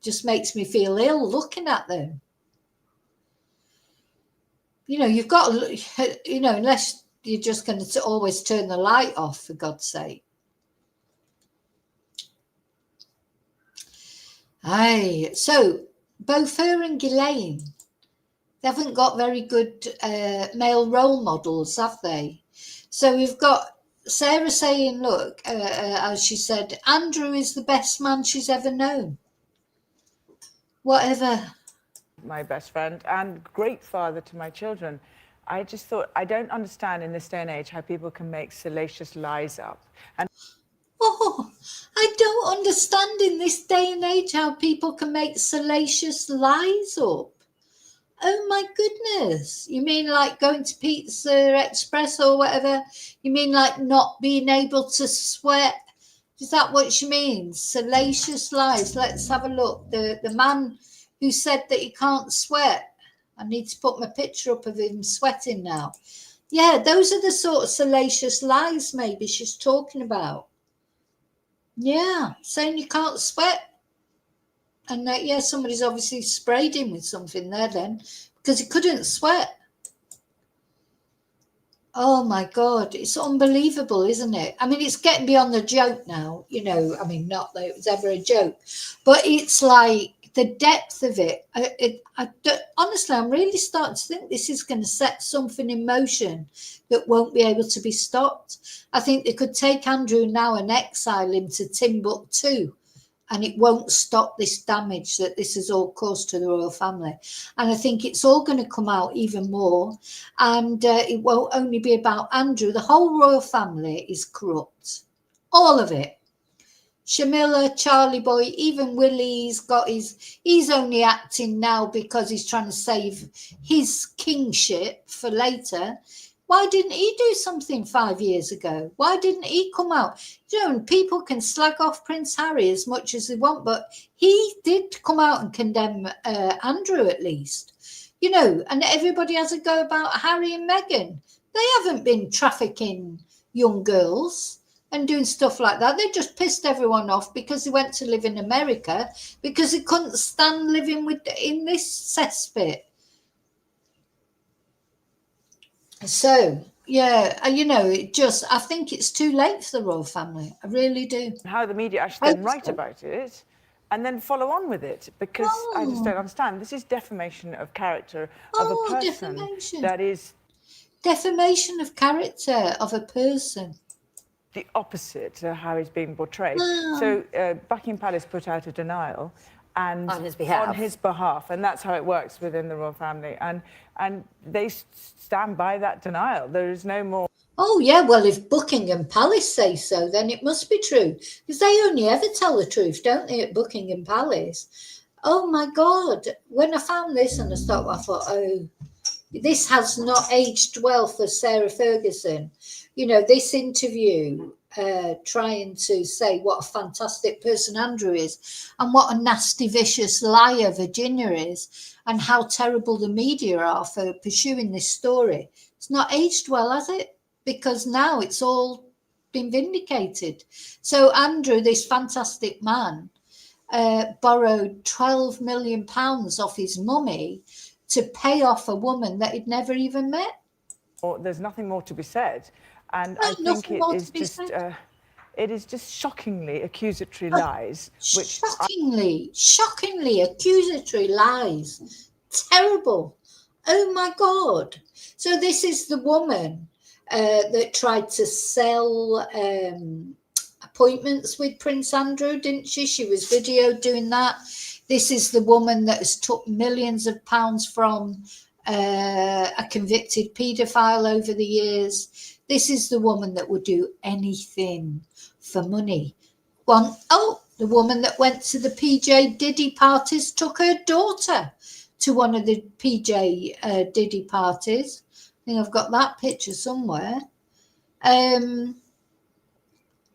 Just makes me feel ill looking at them. You know, you've got to, you know, unless you're just going to always turn the light off, for God's sake. Aye, so both her and Ghislaine, they haven't got very good male role models, have they? So we've got Sarah saying, look, as she said, Andrew is the best man she's ever known. Whatever. My best friend and great father to my children. I just thought, I don't understand in this day and age how people can make salacious lies up. And Oh, I don't understand in this day and age how people can make salacious lies up. Oh my goodness. You mean like going to Pizza Express or whatever? You mean like not being able to sweat? Is that what she means? Salacious lies. Let's have a look. The man who said that he can't sweat. I need to put my picture up of him sweating now. Yeah, those are the sort of salacious lies maybe she's talking about. Yeah, saying you can't sweat. And yeah, somebody's obviously sprayed him with something there then, because he couldn't sweat. Oh my God, it's unbelievable, isn't it? I mean, it's getting beyond the joke now, you know. I mean, not that it was ever a joke, but it's like the depth of it. Honestly, I'm really starting to think this is going to set something in motion that won't be able to be stopped. I think they could take Andrew now and exile him to Timbuktu, and it won't stop this damage that this has all caused to the royal family. And I think it's all going to come out even more. And it won't only be about Andrew. The whole royal family is corrupt. All of it. Shamila, Charlie Boy, even Willie's got he's only acting now because he's trying to save his kingship for later. Why didn't he do something 5 years ago? Why didn't he come out? You know, and people can slag off Prince Harry as much as they want, but he did come out and condemn Andrew at least. You know, and everybody has a go about Harry and Meghan. They haven't been trafficking young girls and doing stuff like that. They just pissed everyone off because they went to live in America because they couldn't stand living in this cesspit. So, yeah, you know, I think it's too late for the royal family. I really do. how the media actually then write about it and then follow on with it, because I just don't understand. This is defamation of character of a person defamation. that is Defamation of character of a person. the opposite to how he's being portrayed. So Buckingham Palace put out a denial and on his behalf, and that's how it works within the royal family, and they stand by that denial. There is no more. Oh yeah, well, if Buckingham Palace say so, then it must be true, because they only ever tell the truth, don't they, at Buckingham Palace? Oh my God, when I found this and I thought, oh, this has not aged well for Sarah Ferguson. You know, this interview, trying to say what a fantastic person Andrew is and what a nasty, vicious liar Virginia is and how terrible the media are for pursuing this story. It's not aged well, has it? Because now it's all been vindicated. So Andrew, this fantastic man, borrowed £12 million off his mummy to pay off a woman that he'd never even met. Or there's nothing more to be said. And Well, I think nothing more to is be just said. it is just shockingly accusatory lies, which Shockingly accusatory lies. Terrible. Oh my God. So this is the woman that tried to sell appointments with Prince Andrew, didn't she? She was videoed doing that. This is the woman that has took millions of pounds from a convicted paedophile over the years. This is the woman that would do anything for money. The woman that went to the PJ Diddy parties took her daughter to one of the PJ Diddy parties. I think I've got that picture somewhere. Oh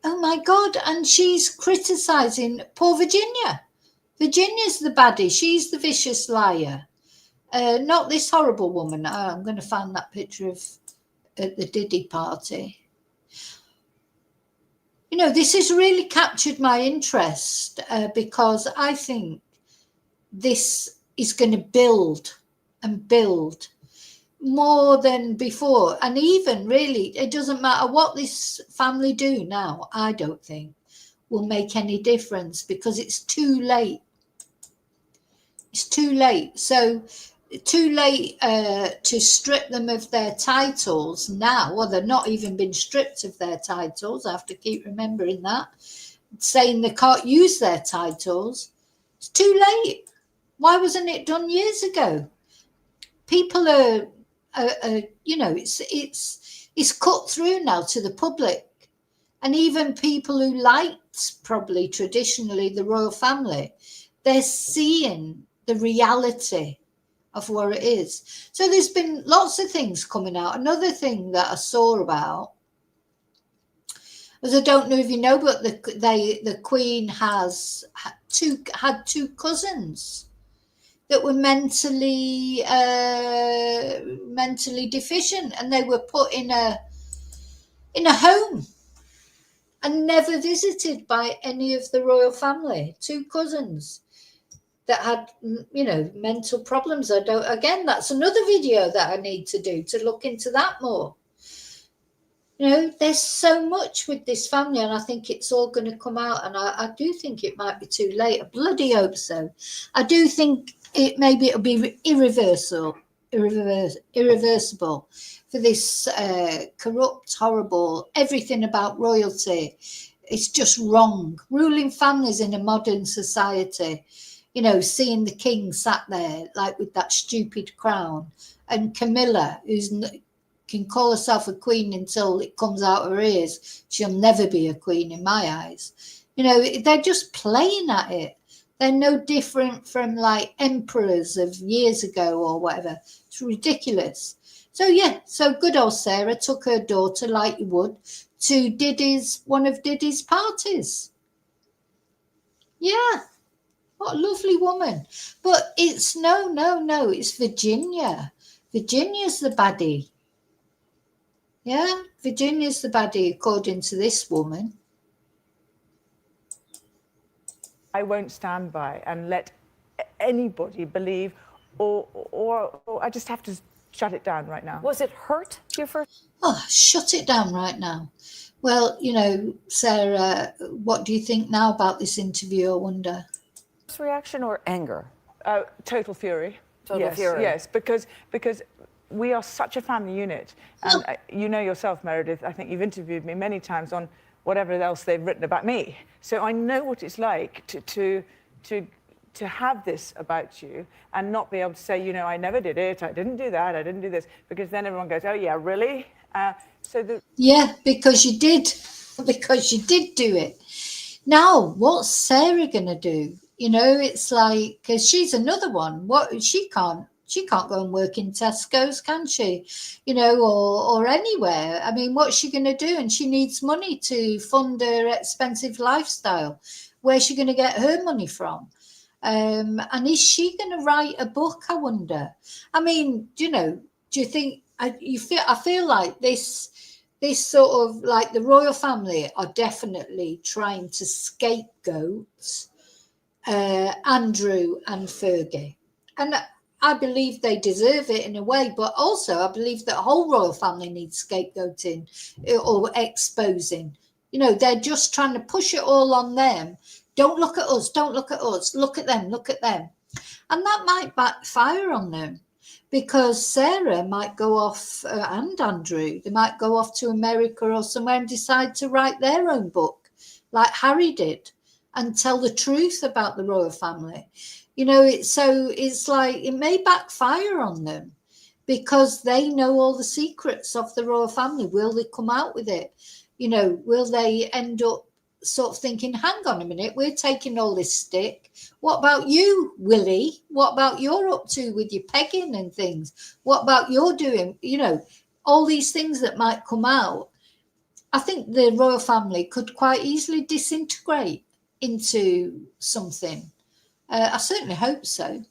my God. And she's criticizing poor Virginia. Virginia's the baddie. She's the vicious liar. Not this horrible woman. I'm going to find that picture of at the Diddy party. You know, this has really captured my interest because I think this is going to build and build more than before. And even really, it doesn't matter what this family do now, I don't think will make any difference because it's too late. It's too late. So too late to strip them of their titles now. Well, they've not even been stripped of their titles. I have to keep remembering that. Saying they can't use their titles. It's too late. Why wasn't it done years ago? People are you know, it's cut through now to the public. And even people who liked probably traditionally the royal family, they're seeing the reality of what it is. So there's been lots of things coming out. Another thing that I saw about was, I don't know if you know, but the Queen had two cousins that were mentally deficient, and they were put in a home and never visited by any of the royal family. Two cousins that had, you know, mental problems. Again, that's another video that I need to do to look into that more. You know, there's so much with this family, and I think it's all going to come out. And I do think it might be too late. I bloody hope so. I do think it'll be irreversible for this corrupt, horrible, everything about royalty. It's just wrong. Ruling families in a modern society, you know, seeing the king sat there like with that stupid crown, and Camilla, who's can call herself a queen until it comes out her ears, she'll never be a queen in my eyes. You know, they're just playing at it. They're no different from like emperors of years ago or whatever. It's ridiculous. So yeah, so good old Sarah took her daughter, like you would, to one of Diddy's parties. Yeah, what a lovely woman. But it's no, it's Virginia. Virginia's the baddie. Yeah, Virginia's the baddie, according to this woman. I won't stand by and let anybody believe, or I just have to shut it down right now. Was it hurt your first? Oh, shut it down right now. Well, you know, Sarah, what do you think now about this interview, I wonder? Reaction or anger? Total fury. Total fury. Yes, because we are such a family unit. And you know yourself, Meredith, I think you've interviewed me many times on whatever else they've written about me. So I know what it's like to have this about you and not be able to say, you know, I never did it, I didn't do that, I didn't do this, because then everyone goes, oh yeah, really? Yeah, because you did do it. Now, what's Sarah gonna do? You know, it's like, because she's another one. She can't go and work in Tesco's, can she? You know, or anywhere. I mean, what's she going to do? And she needs money to fund her expensive lifestyle. Where's she going to get her money from? And is she going to write a book, I wonder? I mean, you know, do you think, I feel like this sort of, like, the royal family are definitely trying to scapegoat Andrew and Fergie. And I believe they deserve it in a way, but also I believe that whole royal family needs scapegoating or exposing. You know, they're just trying to push it all on them. Don't look at us, don't look at us, look at them, look at them. And that might backfire on them, because Sarah might go off, and Andrew, they might go off to America or somewhere and decide to write their own book, like Harry did, and tell the truth about the royal family. You know, it's like it may backfire on them because they know all the secrets of the royal family. Will they come out with it? You know, will they end up sort of thinking, hang on a minute, we're taking all this stick. What about you, Willie? What about you're up to with your pegging and things? What about you're doing? You know, all these things that might come out. I think the royal family could quite easily disintegrate into something. I certainly hope so.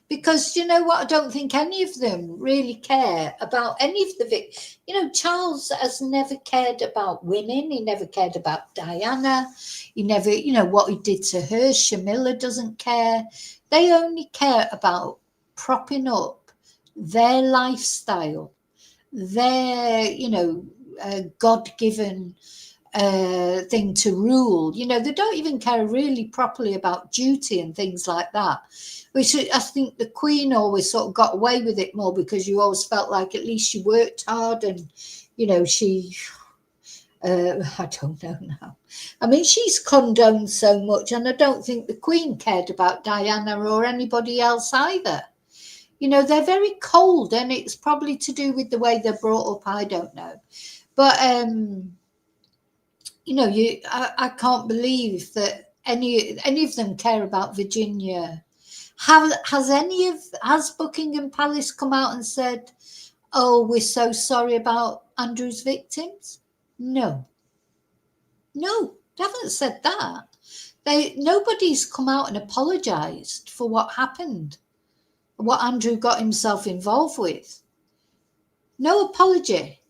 Because you know what, I don't think any of them really care about any of the you know, Charles has never cared about women. He never cared about Diana. He never, you know, what he did to her. Shamila doesn't care. They only care about propping up their lifestyle, their, you know, God-given thing to rule. You know, they don't even care really properly about duty and things like that, which I think the Queen always sort of got away with it more, because you always felt like at least she worked hard, and you know, she I don't know now. I mean, she's condoned so much, and I don't think the Queen cared about Diana or anybody else either. You know, they're very cold, and it's probably to do with the way they're brought up. I don't know, but you know, I can't believe that any of them care about Virginia. Has Buckingham Palace come out and said, "Oh, we're so sorry about Andrew's victims"? No, they haven't said that. Nobody's come out and apologised for what happened, what Andrew got himself involved with. No apology.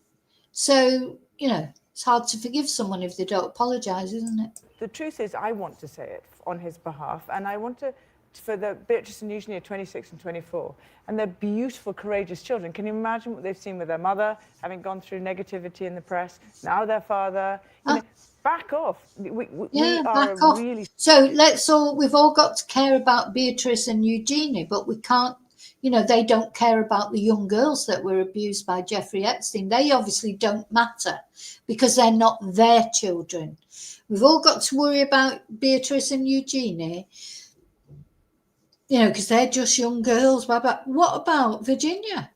So, you know, it's hard to forgive someone if they don't apologise, isn't it? The truth is, I want to say it on his behalf, and I want to, for the Beatrice and Eugenie, 26 and 24, and they're beautiful, courageous children. Can you imagine what they've seen with their mother, having gone through negativity in the press, now their father? You know, back off. We back are off. really... So we've all got to care about Beatrice and Eugenie, but we can't, you know, they don't care about the young girls that were abused by Jeffrey Epstein. They obviously don't matter because they're not their children. We've all got to worry about Beatrice and Eugenie, you know, because they're just young girls. What about Virginia?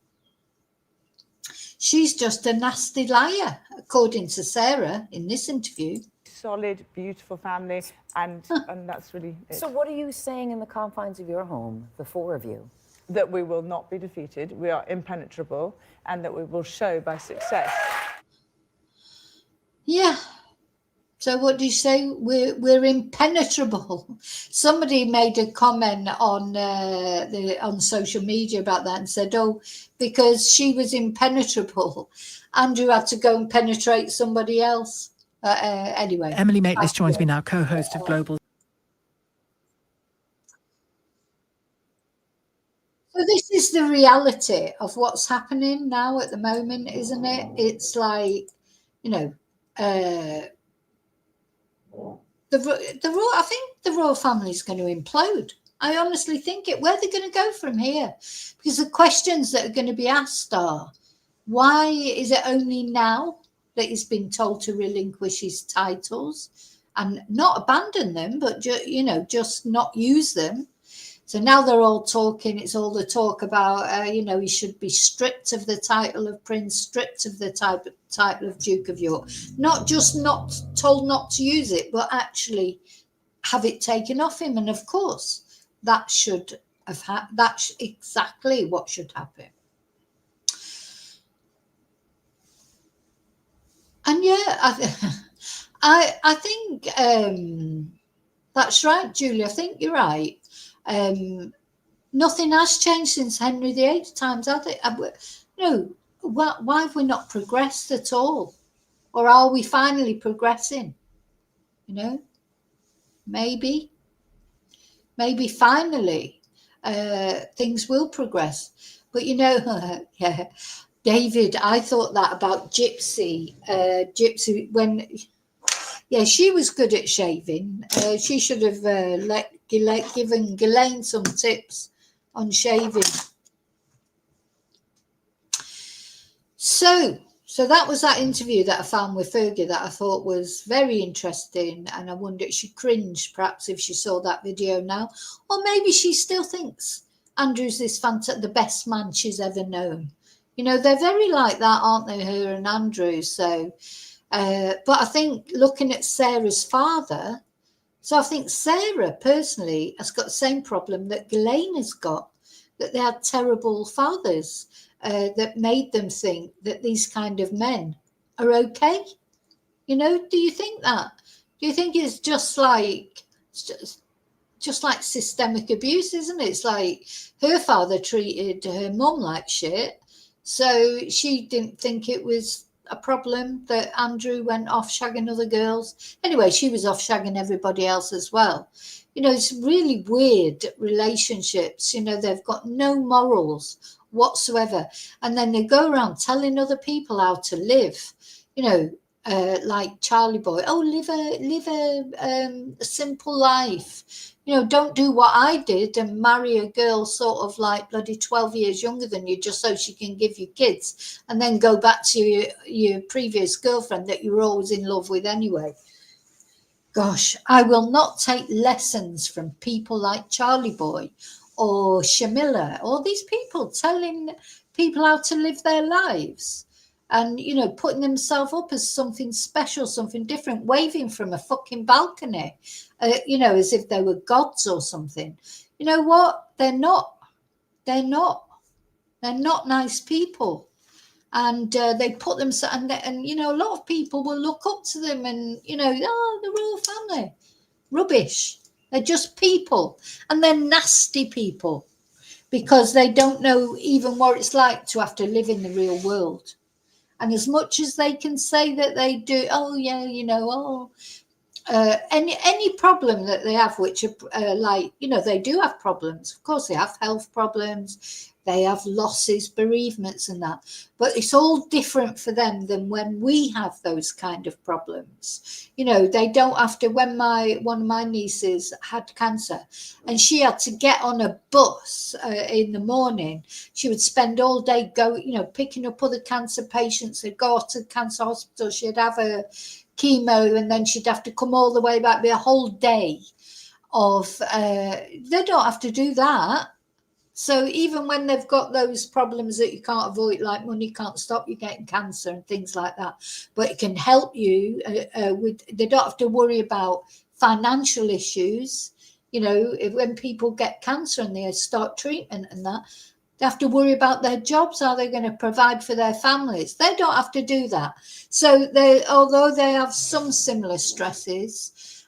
She's just a nasty liar, according to Sarah in this interview. Solid, beautiful family, and that's really it. So what are you saying in the confines of your home, the four of you? That we will not be defeated, we are impenetrable, and that we will show by success. Yeah. So what do you say? We're impenetrable. Somebody made a comment on social media about that and said, "Oh, because she was impenetrable, Andrew had to go and penetrate somebody else." Anyway, Emily Maitlis joins me now, co-host of Global. So this is the reality of what's happening now at the moment, isn't it? It's like, you know, I think the royal family is going to implode. I honestly think it. Where are they going to go from here? Because the questions that are going to be asked are, why is it only now that he's been told to relinquish his titles and not abandon them, but just not use them? So now they're all talking. It's all the talk about, he should be stripped of the title of Prince, stripped of the title of Duke of York. Not just not told not to use it, but actually have it taken off him. And of course, that should have that's exactly what should happen. And yeah, I think that's right, Julie. I think you're right. Nothing has changed since Henry VIII times, has it? No, why have we not progressed at all? Or are we finally progressing? Maybe finally things will progress. But you know, yeah, David, I thought that about Gypsy. Gypsy, when, yeah, she was good at shaving. She should have given Ghislaine some tips on shaving. So that was that interview that I found with Fergie that I thought was very interesting, and I wonder if she cringed perhaps if she saw that video now, or maybe she still thinks Andrew's the best man she's ever known. You know, they're very like that, aren't they, her and Andrew? So, but I think looking at Sarah's father, so I think Sarah personally has got the same problem that Ghislaine has got, that they had terrible fathers. That made them think that these kind of men are okay. You know, do you think that? Do you think it's just like systemic abuse, isn't it? It's like her father treated her mum like shit, so she didn't think it was a problem that Andrew went off shagging other girls. Anyway, she was off shagging everybody else as well. You know, it's really weird relationships. You know, they've got no morals whatsoever, and then they go around telling other people how to live. You know, like Charlie Boy. Oh, live a simple life. You know, don't do what I did and marry a girl sort of like bloody 12 years younger than you just so she can give you kids, and then go back to your previous girlfriend that you were always in love with anyway. Gosh, I will not take lessons from people like Charlie Boy or Shamila, all these people telling people how to live their lives and, you know, putting themselves up as something special, something different, waving from a fucking balcony, you know, as if they were gods or something. You know what? They're not nice people. And they put them, and you know, a lot of people will look up to them and, you know, oh, the royal family. Rubbish. They're just people, and they're nasty people because they don't know even what it's like to have to live in the real world. And as much as they can say that they do, oh yeah, you know, any problem that they have, which are like, you know, they do have problems. Of course, they have health problems, they have losses, bereavements, and that. But it's all different for them than when we have those kind of problems. You know, they don't have to. When one of my nieces had cancer, and she had to get on a bus in the morning, she would spend all day picking up other cancer patients. They'd go off to the cancer hospital. She'd have a chemo, and then she'd have to come all the way back. Be a whole day of they don't have to do that. So even when they've got those problems that you can't avoid, like money can't stop you getting cancer and things like that, but it can help you with, they don't have to worry about financial issues. You know, when people get cancer and they start treatment and that, they have to worry about their jobs. Are they going to provide for their families? They don't have to do that. So although they have some similar stresses,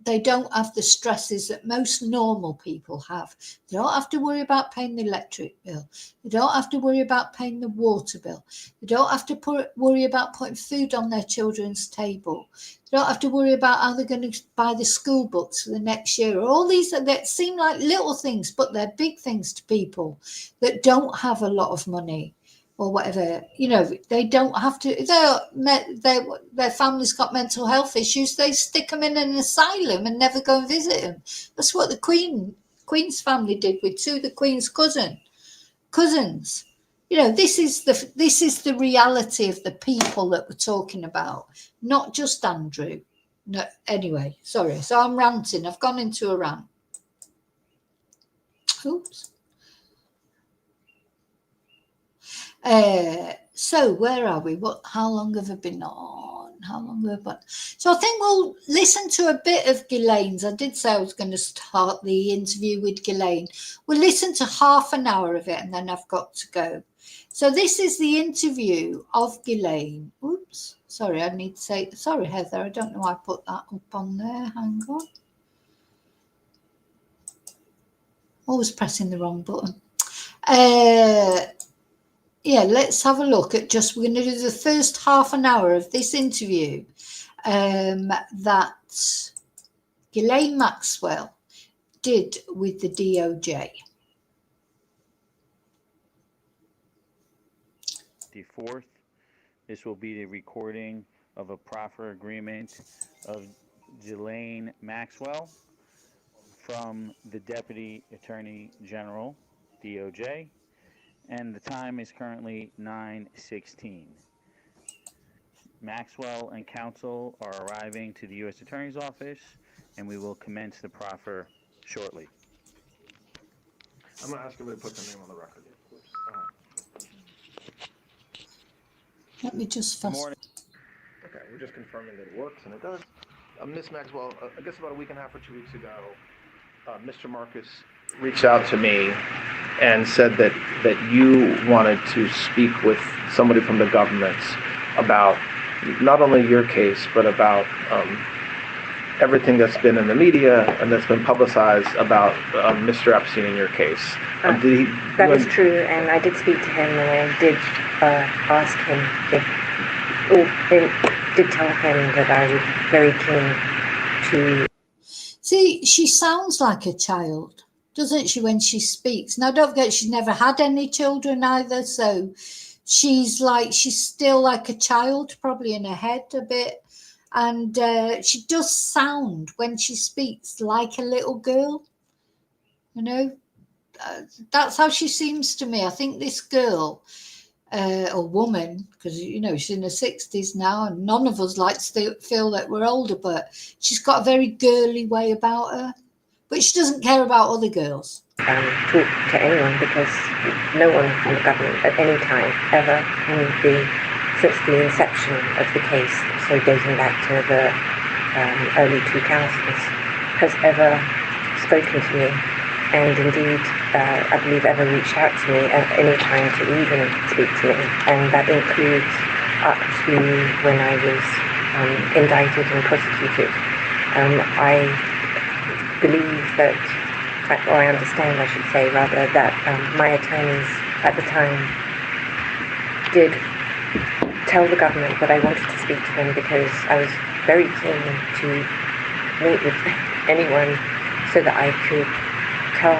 they don't have the stresses that most normal people have. They don't have to worry about paying the electric bill. They don't have to worry about paying the water bill. They don't have to worry about putting food on their children's table. They don't have to worry about how they're going to buy the school books for the next year. All these that seem like little things, but they're big things to people that don't have a lot of money or whatever. You know, they don't have to. Their family's got mental health issues. They stick them in an asylum and never go and visit them. That's what the Queen's family did with two of the Queen's cousins. You know, this is the reality of the people that we're talking about, not just Andrew. No, anyway, sorry. So I'm ranting. I've gone into a rant. Oops. So where are we? How long have I been on? So I think we'll listen to a bit of Ghislaine's. I did say I was going to start the interview with Ghislaine. We'll listen to half an hour of it and then I've got to go. So this is the interview of Ghislaine. Oops, sorry, I need to say, sorry, Heather, I don't know why I put that up on there. Hang on. Always pressing the wrong button. Yeah, let's have a look at we're going to do the first half an hour of this interview that Ghislaine Maxwell did with the DOJ. The fourth, this will be the recording of a proffer agreement of Ghislaine Maxwell from the Deputy Attorney General, DOJ, and the time is currently 9:16. Maxwell and counsel are arriving to the U.S. Attorney's Office, and we will commence the proffer shortly. I'm going to ask everybody to put their name on the record. Let me just Good fast. morning. Okay, we're just confirming that it works, and it does. Ms. Maxwell, I guess about a week and a half or 2 weeks ago, Mr. Marcus reached out to me and said that you wanted to speak with somebody from the government about not only your case, but about everything that's been in the media and that's been publicized about Mr. Epstein in your case. That is true, and I did speak to him, and I did ask him did tell him that I was very keen to. See, she sounds like a child, doesn't she, when she speaks? Now, don't forget, she's never had any children either, so she's still like a child, probably in her head a bit. And she does sound, when she speaks, like a little girl. You know, that's how she seems to me. I think this girl, or woman, because, you know, she's in her 60s now, and none of us like to feel that we're older, but she's got a very girly way about her. But she doesn't care about other girls. Talk to anyone, because no one from the government at any time ever since the inception of the case, so dating back to the early 2000s, has ever spoken to me, and indeed I believe ever reached out to me at any time to even speak to me, and that includes up to when I was indicted and prosecuted. I believe that, or I understand, I should say rather, that my attorneys at the time did tell the government that I wanted to speak to them because I was very keen to meet with anyone so that I could tell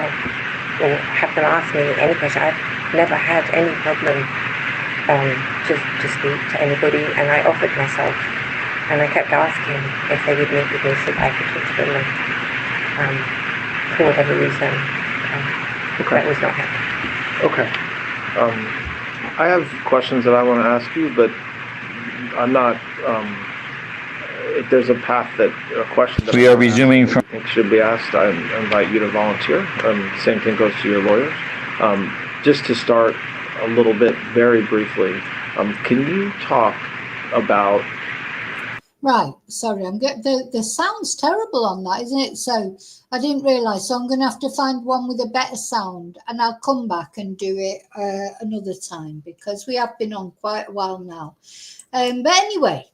or have them ask me any question. I've never had any problem to speak to anybody, and I offered myself, and I kept asking if they would meet with me so that I could talk to them, and for whatever reason, that was not happening. Okay. I have questions that I want to ask you, but I'm not. If there's a question that We are resuming from. I think should be asked, I invite you to volunteer. Same thing goes to your lawyers. Just to start a little bit, very briefly, can you talk about? Right, sorry, I'm getting the sound's terrible on that, isn't it? So I didn't realise. So I'm going to have to find one with a better sound, and I'll come back and do it another time, because we have been on quite a while now. But anyway,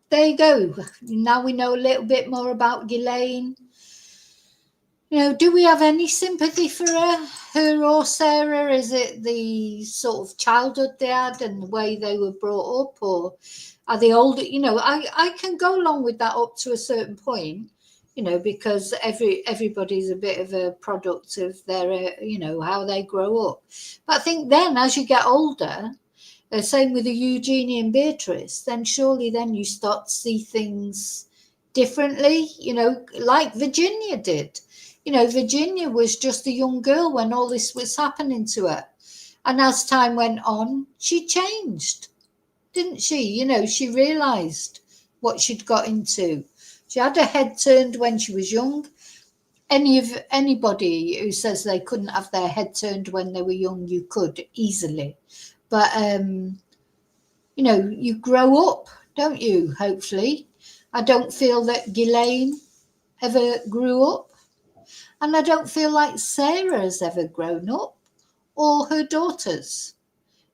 there you go. Now we know a little bit more about Ghislaine. You know, do we have any sympathy for her or Sarah? Is it the sort of childhood they had and the way they were brought up, or are they older? You know, I can go along with that up to a certain point, you know, because everybody's a bit of a product of their, you know, how they grow up. But I think then as you get older, same with the Eugenie and Beatrice, then surely then you start to see things differently, you know, like Virginia did. You know, Virginia was just a young girl when all this was happening to her. And as time went on, she changed, didn't she? You know, she realised what she'd got into. She had her head turned when she was young. Anybody who says they couldn't have their head turned when they were young, you could easily. But, you know, you grow up, don't you, hopefully. I don't feel that Ghislaine ever grew up. And I don't feel like Sarah has ever grown up, or her daughters.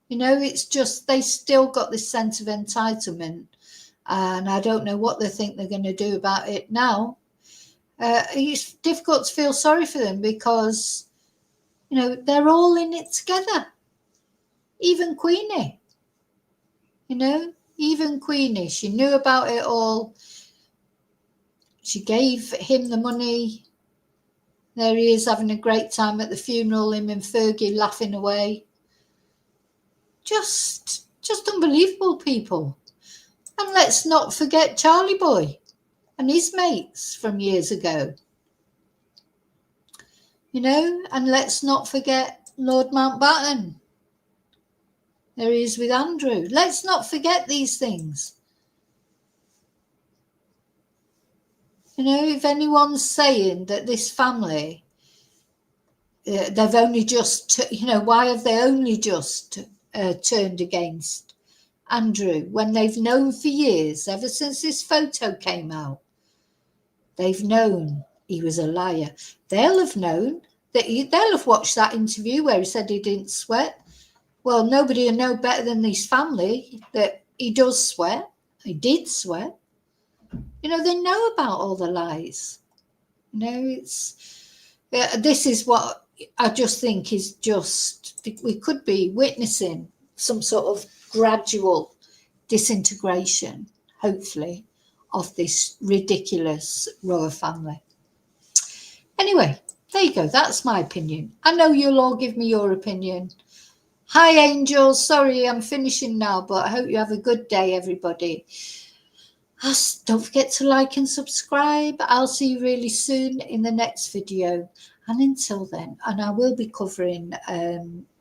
You know, it's just they still got this sense of entitlement. And I don't know what they think they're going to do about it now. It's difficult to feel sorry for them because, you know, they're all in it together. Even Queenie, you know, even Queenie, she knew about it all. She gave him the money. There he is having a great time at the funeral, him and Fergie laughing away. Just unbelievable people. And let's not forget Charlie Boy and his mates from years ago. You know, and let's not forget Lord Mountbatten. There he is with Andrew. Let's not forget these things. You know, if anyone's saying that this family, they've only just, you know, why have they only just turned against Andrew when they've known for years, ever since this photo came out, they've known he was a liar. They'll have known that they'll have watched that interview where he said he didn't sweat. Well, nobody will know better than his family that he does sweat. He did sweat. You know, they know about all the lies. You know, this is what I just think is just, we could be witnessing some sort of gradual disintegration, hopefully, of this ridiculous royal family. Anyway, there you go. That's my opinion. I know you'll all give me your opinion. Hi, angels. Sorry, I'm finishing now, but I hope you have a good day, everybody. Don't forget to like and subscribe. I'll see you really soon in the next video. And until then, and I will be covering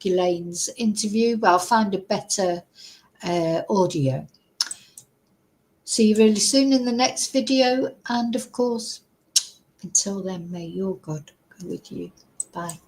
Ghislaine's interview, but I'll find a better audio. See you really soon in the next video. And of course, until then, may your God go with you. Bye.